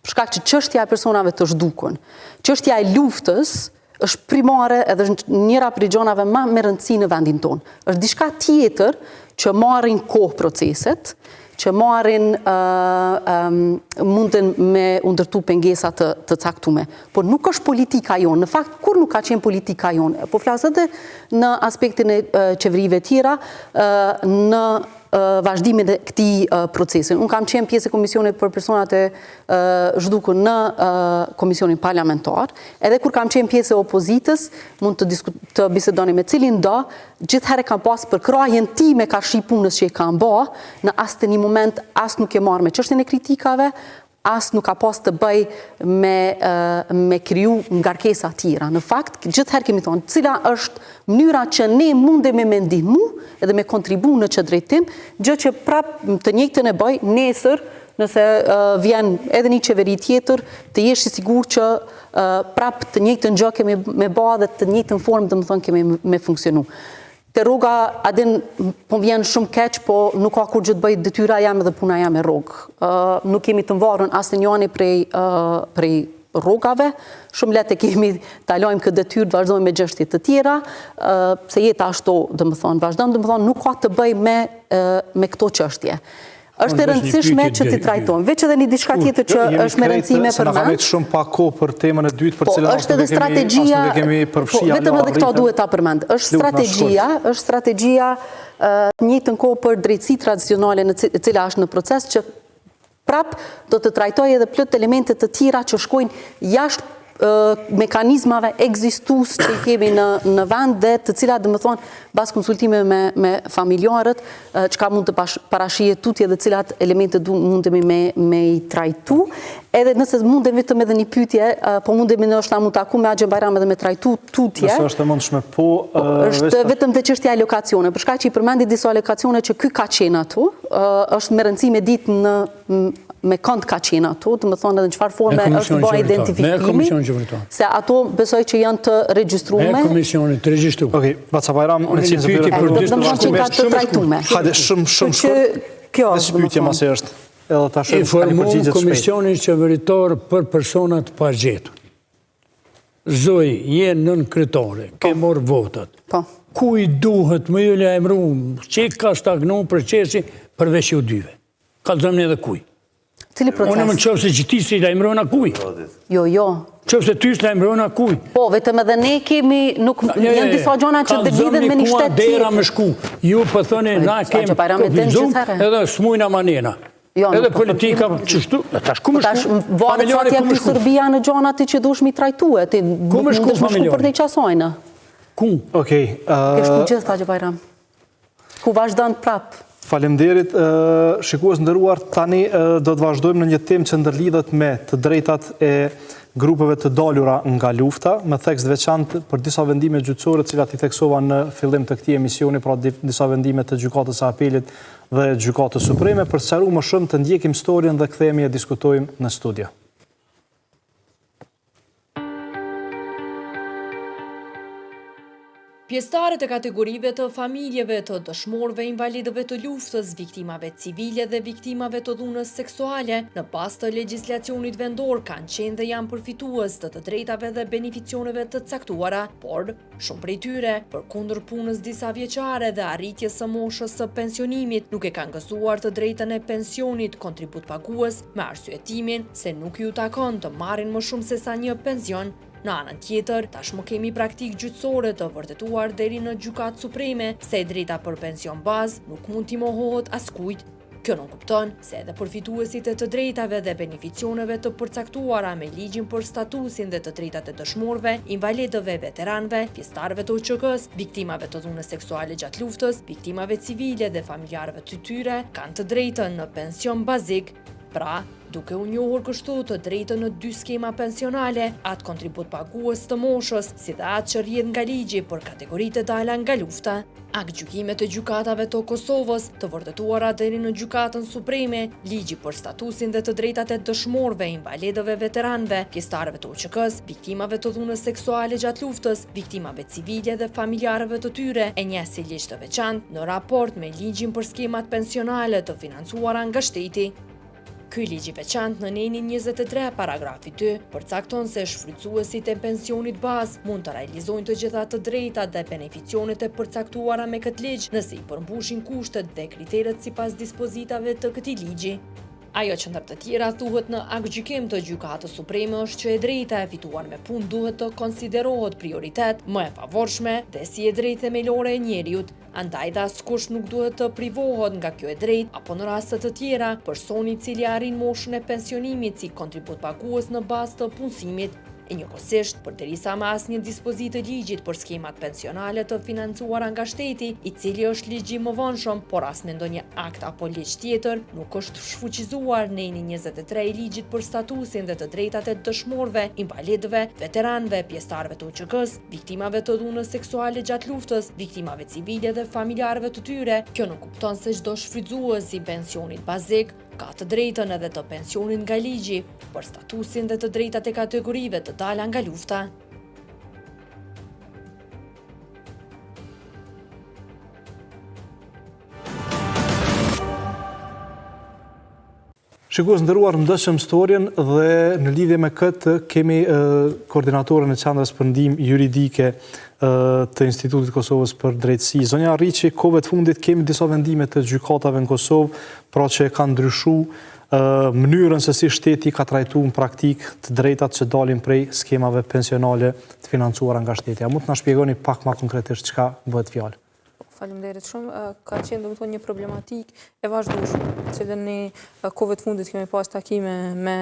Për shkak që çështja e personave të zhdukun, çështja e luftës është primare edhe është njëra prej gjonave më me rëndësi në vendin tonë. Është diçka tjetër që marrin kohë proceset, që marrin munden me undërtu pengesa të caktume. Por nuk është politika jonë. Në fakt, kur nuk ka qenë politika jonë? Po flasë edhe në aspektin e qeverive tjera, në vazhdimin e këtij procesin. Unë kam qenë pjesë e komisionit për personat e zhdukur në komisionin parlamentar, edhe kur kam qenë pjesë e opozitës, mund të bisedoni me cilin do, gjithherë kam pas për krajen time ka shi punës që i kam ba, në asë të një moment asë nuk e marrë me çështjen e kritikave, as nuk ka pas të bëj me kriju ngarkesa tjera. Në fakt, gjithherë kemi thonë, cila është mënyra që ne mundemi me ndihmu edhe me kontribu në që drejtim, gjë që prap të njëjtën e bëj, nesër, nëse vjen edhe një qeveri tjetër, të jesh i sigur që prap të njëjtën gjë kemi me ba dhe të njëjtën formë dhe më thonë kemi me funksionu. Te rroga, adin, po vjen shumë keq, po nuk ka kur gjithë bëj detyra jam edhe puna jam e rrogë. Nuk kemi të mvarën asë njani prej rrogave, shumë letë kemi të alojmë këtë detyrë, të vazhdojmë me gjështjet të tjera, se jeta ashtu, dhe më thonë, vazhdojmë, dhe më thonë, nuk ka të bëj me këto qështje. Është e rëndësishme që t'i trajtojmë. Veç edhe një diçka tjetër që është me rëndësime për me. Se në shumë pa kohë për temën e dytë për cilën është edhe strategjia, vetëm edhe këto duhet ta përmend. Është strategjia njëjtën kohë për drejtësi tradicionale e cila është në proces që prap do të trajtojë edhe plot elemente të tjera që shkojnë jashtë mekanizmave ekzistus që i kemi në vend dhe të cilat, dhe më thonë, bas konsultime me familjarët, që ka mund të parashije tutje dhe cilat elemente mundemi me i trajtu. Edhe nëse mundem vetëm edhe një pyetje, po mundemi në është ta mund taku me Axhen Bajram edhe me trajtu tutje. Nëse është e mundshme, po... është vetëm të çështja e lokacione. Përshka që i përmendi disa lokacione që ky ka qenë atu, është me rëndësi me ditë me kënd ka qenë ato, të më thonë edhe në qëfar forme është bëj identifikimi, se ato besoj që janë të regjistrume. Me komisionit të regjistrume. Okej, Axhen Bajram, në cilë zë pyetje për dështë në që ka të trajtume. Hajde, shumë shkurt, dhe pyetje masi është, edhe ta shumë informu komisionin qeveritor për personat pa gjetur. Zoj, je nën kryetare, ke morë votat. Kuj duhet më jule e mru, që ka stagnu procesi përveç ju dyve. Kalzëm një dhe kuj. Cili proces? Unë më në qëfë se që ti si da imrona kuj. Jo. Qëfë se ty si da imrona kuj. Po, vetëm edhe ne kemi, nuk janë disa gjona që të lidhen me një shtet tjetë. Dera me shku. Ju pëthoni, na kemë kopizum edhe smujna manena. Edhe politika qështu. Tash ku më shku? Varet sa t'jem të Sërbia në gjona ti që dush mi trajtue. Ku më shku familjari? Për të i qasojnë. Ku? Okej. Ke shku gjithë, Axhen Bajram. Ku vazhdan prapë. Falemderit, shikues ndëruar, tani do të vazhdojmë në një temë që ndërlidhet me të drejtat e grupeve të dalura nga lufta, me tekst veçantë për disa vendime gjyqësore, cilat i theksova në fillim të këtij emisioni, pra disa vendime të Gjykatës së Apelit dhe Gjykatës Supreme. Për të sqaruar më shumë, të ndjekim historinë dhe kthehemi e diskutojmë në studio. Pjesëtarët e kategorive të familjeve të dëshmorëve invalidëve të luftës, viktimave civile dhe viktimave të dhunës seksuale, në bazë të legjislacionit vendor kanë qenë dhe janë përfitues të drejtave dhe beneficioneve të caktuara, por shumë prej tyre, përkundër punës disa vjeçare dhe arritjes së moshës së pensionimit, nuk e kanë gëzuar të drejtën e pensionit kontribut pagues me arsyetimin se nuk ju takon të marrin më shumë se sa një pension. Në anën tjetër, tashmë kemi praktikë gjyqësore të vërtetuar deri në Gjykatë Supreme se drejta për pension bazë nuk mund t'i mohohet askujt. Kjo nuk kupton se edhe përfituesit e të drejtave dhe beneficioneve të përcaktuara me ligjin për statusin dhe të drejtat e dëshmorëve, invalidëve, veteranëve, pjesëtarëve të UÇK-s, viktimave të dhunës seksuale gjatë luftës, viktimave civile dhe familjarëve të tyre, kanë të drejtën në pension bazik. Pra, duke u njohur kështu të drejtën në dy skema pensionale, atë kontribut pagues të moshës, si dhe atë që rrjedh nga ligji për kategoritë e dala nga lufta. Aktgjykimet e gjykatave të Kosovës, të vërtetuara deri në Gjykatën Supreme, ligji për statusin dhe të drejtat e dëshmorëve, invalidëve, veteranëve, pjesëtarëve të UÇK-s, viktimave të dhunës seksuale gjatë luftës, viktimave civile dhe familjarëve të tyre, e njeh si ligj të veçantë në raport me ligjin për skemat pensionale të financuara nga shteti. Ky ligj i veçantë në nenin 23 paragrafi 2 përcakton se shfrytëzuesit e pensionit bazë mund të realizojnë të gjitha të drejtat dhe beneficionet e përcaktuara me këtë ligj nëse i përmbushin kushtet dhe kriteret sipas dispozitave të këtij ligji. Ajo që ndër të tjera thuhet në aktgjykim të Gjykatës Supreme është që e drejta e fituar me punë duhet të konsiderohet prioritet më e favorshme dhe si e drejtë themelore e njeriut. Andaj dhe askush nuk duhet të privohet nga kjo e drejtë, apo në raste të tjera, personi i cili arrin moshën e pensionimit si kontribut pagues në bazë të punësimit. E njëkohësisht, përderisa me asnjë dispozitë të ligjit për skemat pensionale të financuara nga shteti, i cili është ligj i mëvonshëm, por as në ndonjë akt apo ligj tjetër, nuk është shfuqizuar neni 23 i ligjit për statusin dhe të drejtat e dëshmorëve, invalidëve, veteranëve, pjesëtarëve të UÇK-s, viktimave të dhunës seksuale gjatë luftës, viktimave civile dhe familjarëve të tyre. Kjo nuk kupton se çdo shfrytzues i pensionit bazik ka të drejtën edhe të pensionit nga ligji për statusin dhe të drejtat e kategorive të dala nga lufta. Shikues nderuar, ndëshëm storjen dhe në lidhje me këtë kemi koordinatorën e qendrës për ndihmë juridike të Institutit Kosovës për Drejtësi. Zonja Arriqi, kohëve të fundit kemi disa vendime të gjykatave në Kosovë, pra që kanë ndryshuar mënyrën se si shteti ka trajtuar në praktik të drejtat që dalin prej skemave pensionale të financuara nga shteti. A mund të na shpjegoni pak më konkretisht çka bëhet fjalë? Faleminderit shumë. Ka qenë domethënë një problematik e vazhdueshme, cilën ne kohëve të fundit kemi pas takime me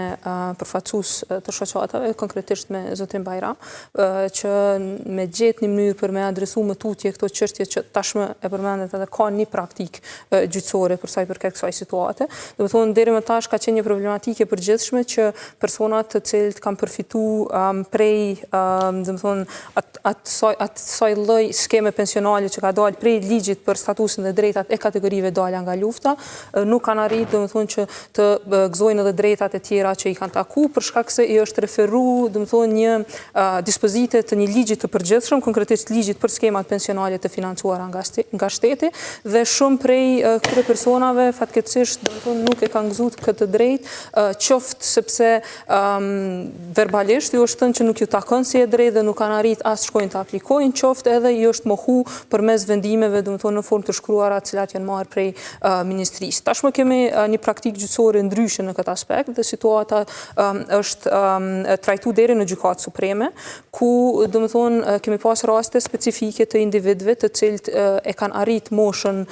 përfaqësues të shoqatave, konkretisht me zotin Bajram, që me gjetë një mënyrë për me adresu më tutje këto çështje që tashmë e përmendet edhe ka një praktik gjyqësore për sa i përket kësaj situate. Domethënë deri më tash ka qenë një problematike e përgjithshme që personat të cilët kanë përfituar prej domethënë atë lloj skeme pensionale që ka dalë prej ligjit për statusin dhe drejtat e kategorive dalja nga lufta, nuk kanë arritur domethënë që të gëzojnë edhe drejtat e tjera që i kanë taku, për shkak se i është referuar domethënë një dispozite të një ligji të përgjithshëm, konkretisht ligjit për skemat pensionale të financuara nga shteti, dhe shumë prej këtyre personave fatkeqësisht domethënë nuk e kanë gëzuar këtë drejt, qoftë sepse verbalisht ju është thënë që nuk ju takon si e drejtë dhe nuk kanë arritur as shkojnë të aplikojnë, qoftë edhe i është mohu përmes vendimeve domethënë në formë të shkruara të cilat janë marrë prej ministrisë. Tashmë kemi një praktikë gjyqësore ndryshe në këtë aspekt dhe situata është trajtuar deri në Gjykatë Supreme, ku domethënë kemi pas raste specifike të individëve të cilët e kanë arrit moshën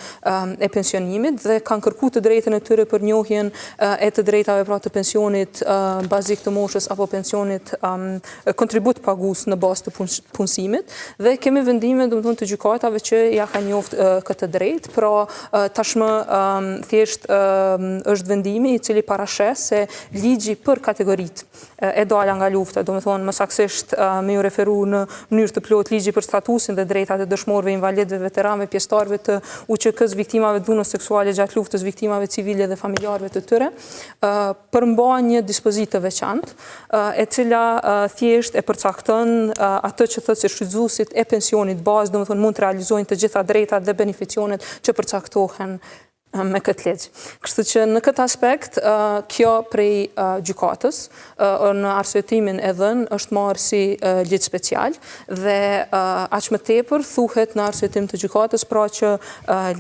e pensionimit dhe kanë kërkuar të drejtën e tyre për njohjen e të drejtave pra të pensionit bazik të moshës apo pensionit kontribut pagues në bazë të punësimit, dhe kemi vendime domethënë të gjykatave që ja kanë këtë drejt, pra tashmë thjesht është vendimi i cili parashes se ligji për kategoritë e dalja nga lufta, domethënë më saktësisht me ju referu në mënyrë të plot ligji për statusin dhe drejtat e dëshmorëve, invalidëve, veteranëve, pjesëtarëve të UÇK-s, viktimave të dhunës seksuale gjatë luftës, viktimave civile dhe familjarëve të tyre, përmban një dispozitë të veçantë, e cila thjesht e përcakton atë që thotë se shfrytëzuesit e pensionit bazë, domethënë mund të realizojnë të gjitha drejtat dhe beneficionet që përcaktohen me këtë ligj. Kështu që në këtë aspekt, kjo prej gjykatës, në arsyetimin e dhënë, është marrë si ligj special dhe aq më tepër thuhet në arsyetim të gjykatës, pra që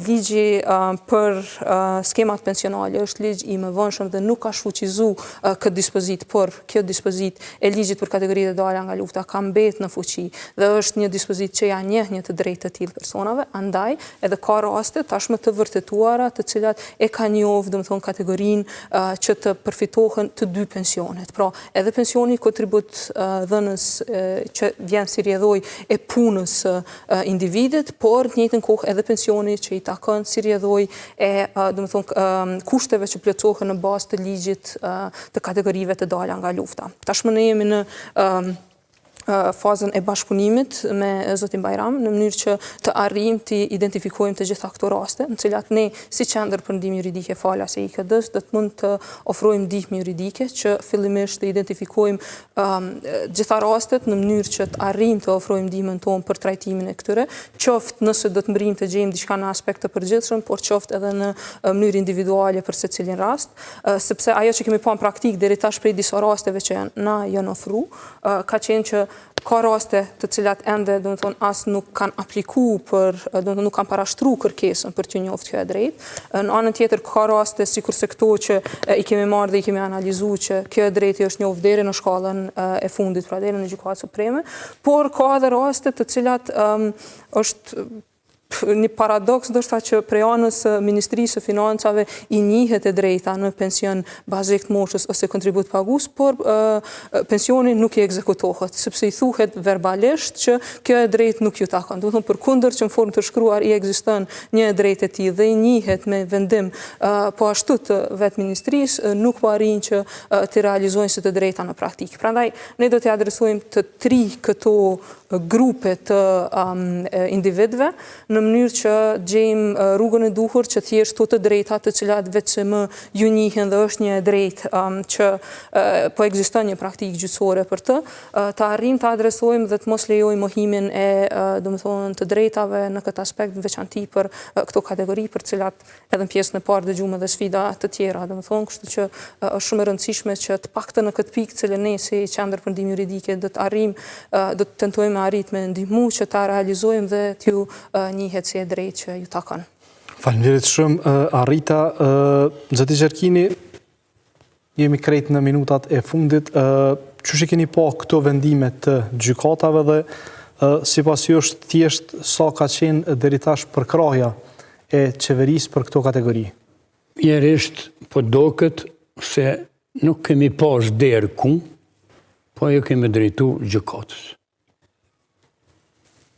ligji për skemat pensionale është ligj i mëvonshëm dhe nuk ka shfuqizuar këtë dispozitë, por kjo dispozitë e ligjit për kategoritë e dalja nga lufta ka mbetë në fuqi dhe është një dispozitë që ja njeh një të drejtë të tillë personave, andaj edhe ka raste tashmë të vërtetuara të cilat e ka njohur domethënë kategorinë që të përfitohen të dy pensionet. Pra, edhe pensioni kontribut dhënës që vjen si rrjedhoj e punës individit, por në njëjtën kohë edhe pensioni që i takon si rrjedhoj e domethënë kushteve që plotësohen në bazë të ligjit të kategorive të dalja nga lufta. Tashmë ne jemi në fazën e bashkëpunimit me zotin Bajram në mënyrë që të arrijmë të identifikojmë të gjitha këto raste, në cilat ne si qendër për ndihmë juridike falas e IKD-s do të mund të ofrojmë ndihmë juridike që fillimisht të identifikojmë gjitha rastet në mënyrë që të arrijmë të ofrojmë ndihmën tonë për trajtimin e këtyre, qoftë nëse do të mbrijmë të gjejmë diçka në aspekt të përgjithshëm, por qoftë edhe në mënyrë individuale për secilin rast, sepse ajo që kemi pa në praktikë deri tash prej disa rasteve që na janë ofruar, ka qenë që ka raste të cilat ende domethënë as nuk kanë aplikuar për domethënë nuk kanë parashtruar kërkesën për të njoftë kjo e drejtë. Në anën tjetër ka raste sikurse këto që i kemi marrë dhe i kemi analizuar që kjo e drejtë është njoftë deri në shkallën e fundit, pra deri në Gjykatë Supreme, por ka edhe raste të cilat është një paradoks ndoshta që prej anës Ministrisë së Financave i njihet e drejta në pension bazik të moshës ose kontribut pagus, por pensioni nuk i ekzekutohet, sepse i thuhet verbalisht që kjo e drejt nuk ju takon. Do të thonë përkundër që në formë të shkruar i ekziston një e drejtë e tillë dhe i njihet me vendim po ashtu të vetë Ministrisë, nuk po arrin që të realizojnë së të drejta në praktikë. Prandaj ne do t'i adresojmë të tri këto grupe të individëve në mënyrë që gjejmë rrugën e duhur që thjesht të drejta të cilat vetëm ju njihen dhe është një e drejtë që po ekziston një praktikë gjyqësore për të arrijmë të adresojmë dhe të mos lejojmë mohimin e domethënë të drejtave në këtë aspekt veçanti për këto kategori për cilat edhe në pjesën e parë dëgjuam edhe sfida të tjera, domethënë, kështu që është shumë e rëndësishme që të paktën në këtë pikë cilën ne si qendër për ndihmë juridike do të arrijmë, do të tentojmë arrit me ndihmu që ta realizojmë dhe t'ju njihet si e drejtë që ju takon. Faleminderit shumë, Arita. Zoti Gjerkini, jemi krejt në minutat e fundit. Qysh e keni pa këto vendime të gjykatave dhe sipas jush thjesht sa ka qenë deri tash përkrahja e qeverisë për këto kategori? Njerisht, po doket se nuk kemi pas derë ku, po jo kemi drejtu gjykatës.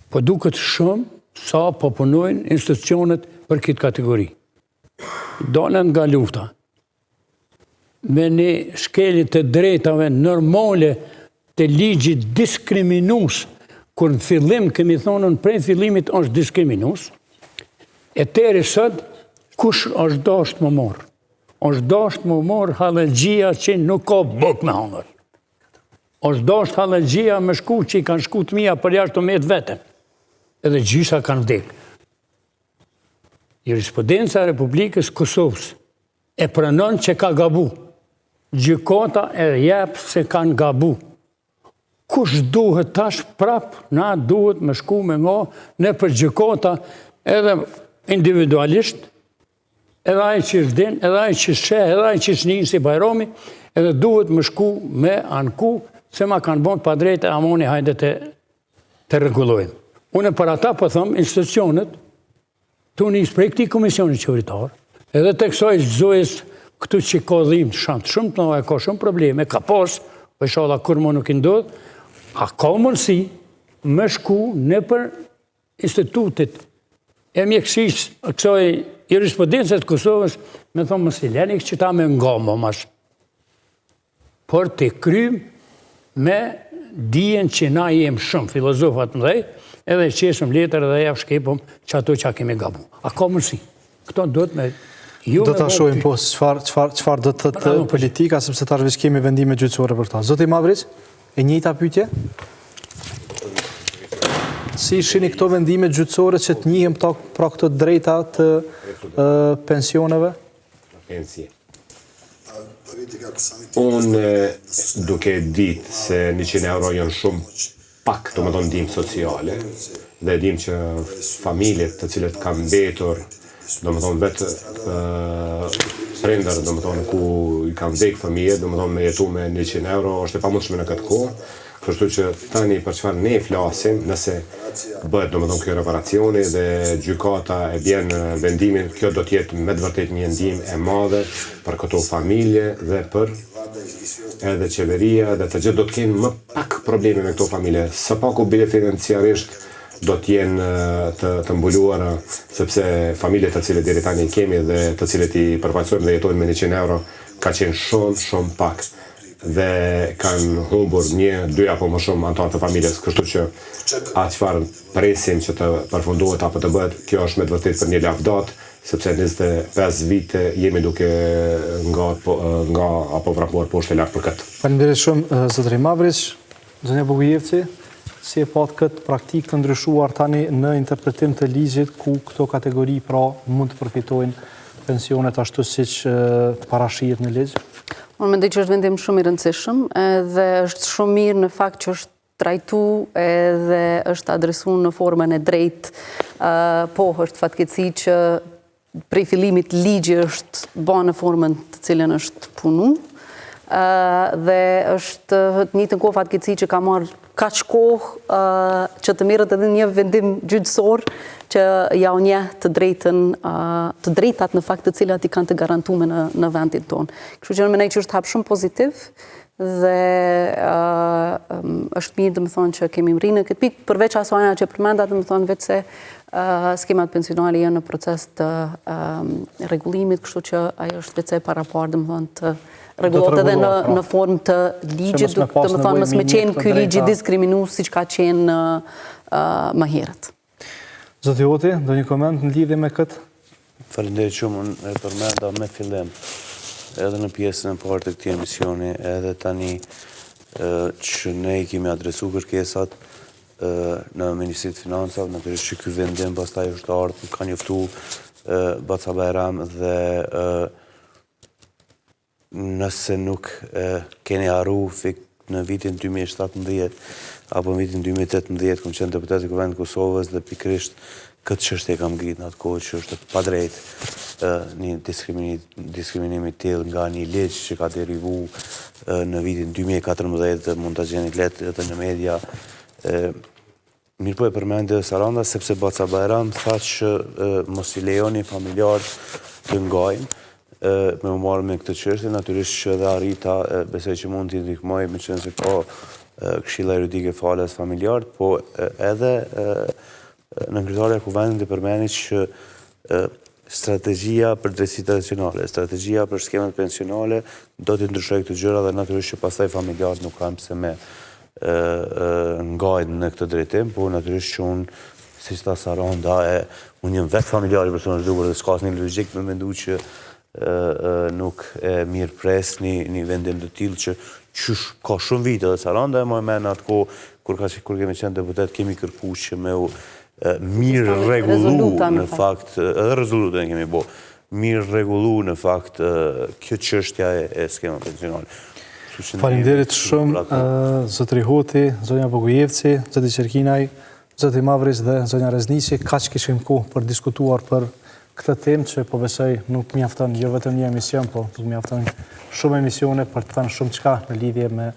Po duket shumë sa po punojnë institucionet për këtë kategori. Dolen nga lufta. Me një shkelit të drejtave normale të ligjit diskriminues, kur në fillim kemi thonën prej fillimit është diskriminues, e teri sot kush është dasht më morë? është dasht më morë halëgjia që nuk ka buk me hangër. është dasht halëgjia me shku që i kanë shku të mija për jashtë të metë vetën. Edhe gjysa kanë vdekë. Jurisprudenca e Republikës Kosovës e pranon që ka gabu. Gjykata e jep se kanë gabu. Kush duhet tash prap, na duhet me shku me nga në për gjykata edhe individualisht, edhe ai që shdin, edhe ai që sheh, edhe ai që shnin si Bajrami, edhe duhet me shku me anku, se ma kanë bon pa drejt e amoni hajde të regulojnë. Unë për ata po thëmë, institucionet, të njës prej këti komisioni qeveritar, edhe të kësoj zojës këtu që ka dhimë të shumë të nëve, ka shumë probleme, ka pas, për shala kur më nuk i ndodhë, a ka mundësi me shku në për institutit e mjekësis kësoj jurisprudencës të Kosovës, me thonë më sileni që ta me nga më mash. Por të krym me dijen që na jem shumë filozofat më dhej, edhe qesëm letër edhe ja shkepëm që ato që a kemi gabu. A ka mërësi? Këto do të me... Do të ashojmë po qëfar do të të politika, sepse të arvish kemi vendime gjyqësore për ta. Zoti Mavriq, e njëjta pyetje? Si shini këto vendime gjyqësore që të njihim pra këto drejta të pensioneve? Pensie. Unë duke ditë se 100 euro janë shumë pak të më thonë dimë sociale dhe dimë që familjet të cilët kanë mbetur, do më thonë vetë prindër, do më thonë ku i kanë vdek familje, do më thonë me jetu me 100 euro, është e pamundshme në këtë kohë, kështu që tani për çfarë ne flasim, nëse bëhet do më thonë kjo reparacioni dhe gjykata e bjen vendimin, kjo do t'jetë me të vërtet një ndihmë e madhe për këto familje dhe për edhe qeveria dhe të gjithë do t'kenë më pak probleme me këto familje. Së paku bile financiarisht do t'jenë të mbuluara, sepse familje të cilët deri tani kemi dhe të cilët i përfaqësojmë dhe jetojnë me 100 euro ka qenë shumë pak dhe kanë humbur 1, 2 apo më shumë antarë të familjes, kështu që atë çfarë presim që të përfundohet apo të bëhet, kjo është me të vërtetë për një lavdat, sepse 25 vite jemi duke nga apo vrapuar poshtë lart për këtë. Faleminderit shumë zotëri Mavriq, zonja Bogujevci, si e pat këtë praktikë të ndryshuar tani në interpretim të ligjit ku këto kategori pra mund të përfitojnë pensionet ashtu siç parashihet në ligj? Unë mendoj që është vendim shumë i rëndësishëm dhe është shumë mirë në fakt që është trajtu edhe është adresu në formën e drejtë, po është fatkeqësi që prej fillimit ligji është bërë në formën të cilën është punu dhe është një të kohë fatkeqësi që ka marrë kaq kohë që të merret edhe një vendim gjyqësor që ja u njeh të drejtat në fakt të cilat i kanë të garantuar në vendin tonë. Kështu që unë mendoj që është hap shumë pozitiv dhe është mirë domethënë që kemi rrinë në këtë pikë, përveç asajna që përmenda domethënë vetë se skemat pensionale janë në proces të rregullimit, kështu që ajo është vetë para parë domethënë të rregullohet edhe në formë të ligjit, domethënë mos më qenë ky ligj diskriminues siç ka qenë më herët. Zoti Oti, do një koment në lidhje me këtë? Faleminderit shumë, unë e përmenda me fillim edhe në pjesën e parë të këtij emisioni, edhe tani që ne i kemi adresuar kërkesat në Ministrinë të Financave, natyrisht që ky vendim pastaj është ardhur, ka njoftuar Baca Bajram dhe nëse nuk keni harru në vitin 2017 apo në vitin 2018, kom qenë deputet i Kuvendit të Kosovës dhe pikërisht këtë çështje kam ngritur në atë kohë që është padrejtë një diskriminimi të tillë nga një ligj që ka derivuar në vitin 2014, mund ta gjeni letë edhe në media. Mirë po e përmendë Saranda, sepse Baca Bajram tha që mos i lejoni familjarët të ngajnë me u marrë me këtë çështje, natyrisht që edhe Arita besoj që mund t'i ndihmoj me qenë se ka këshilla juridike falas familjarët, po edhe në kryetaria e Kuvendit të përmendit që strategjia për drejtësitë tradicionale, strategjia për skemat pensionale do të ndryshojë këtë gjëra dhe natyrisht që pastaj familjarët nuk kanë pse me ngajnë në këtë drejtim, po natyrisht që unë, siç tha Saranda, unë jam vetë familjar i personit të duhur dhe s'ka asnjë logjik me mendu që nuk e mirë pres një vendim të tillë që ka shumë vite dhe Saranda e më në atë kohë kur kemi qenë deputet kemi kërkuar që me mirë rregullu në fakt edhe rezolutën kemi bo mirë rregullu në fakt kjo çështja e skemave pensionale. Faleminderit shumë zotri Hoti, zonja Bogujevci, zoti Qerkinaj, zoti Mavris dhe zonja Reznici, kaq kishim kohë për diskutuar për këtë temë që po besoj nuk mjafton jo vetëm një emision, po nuk mjafton shumë emisione për të thënë shumë çka në lidhje me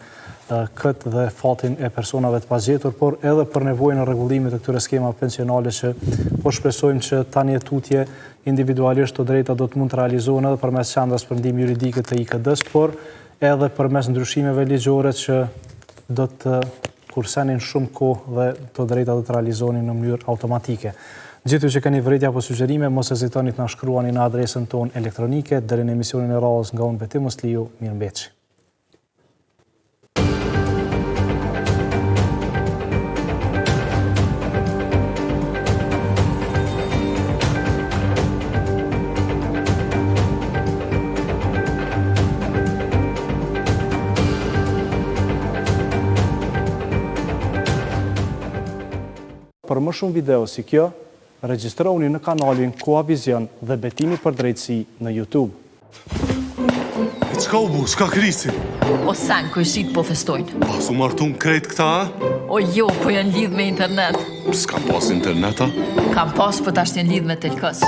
këtë dhe fatin e personave të pagjetur, por edhe për nevojën e rregullimit të këtyre skemave pensionale që po shpresojmë që tani e tutje individualisht të drejta do të mund të realizohen edhe përmes qendrës për ndihmë juridike të IKD-s, por edhe përmes ndryshimeve ligjore që do të kursenin shumë kohë dhe të drejta do të realizohen në mënyrë automatike. Gjithu që keni vërejtje apo sugjerime, mos hezitoni të na shkruani në adresën tonë elektronike, deri në emisionin e radhës nga unë Beti Musliu, mirëmbëjtje. Për më shumë video si kjo, regjistroni në kanalin Koha Vizion dhe Betimi për Drejtësi në YouTube. Çka u bu, s'ka krisi? O sen ku shit po festojnë. Pas u martun krejt këta, O jo, po janë lidh me internet. s'ka pas interneta? Kam pas, po tash janë lidh me telkës.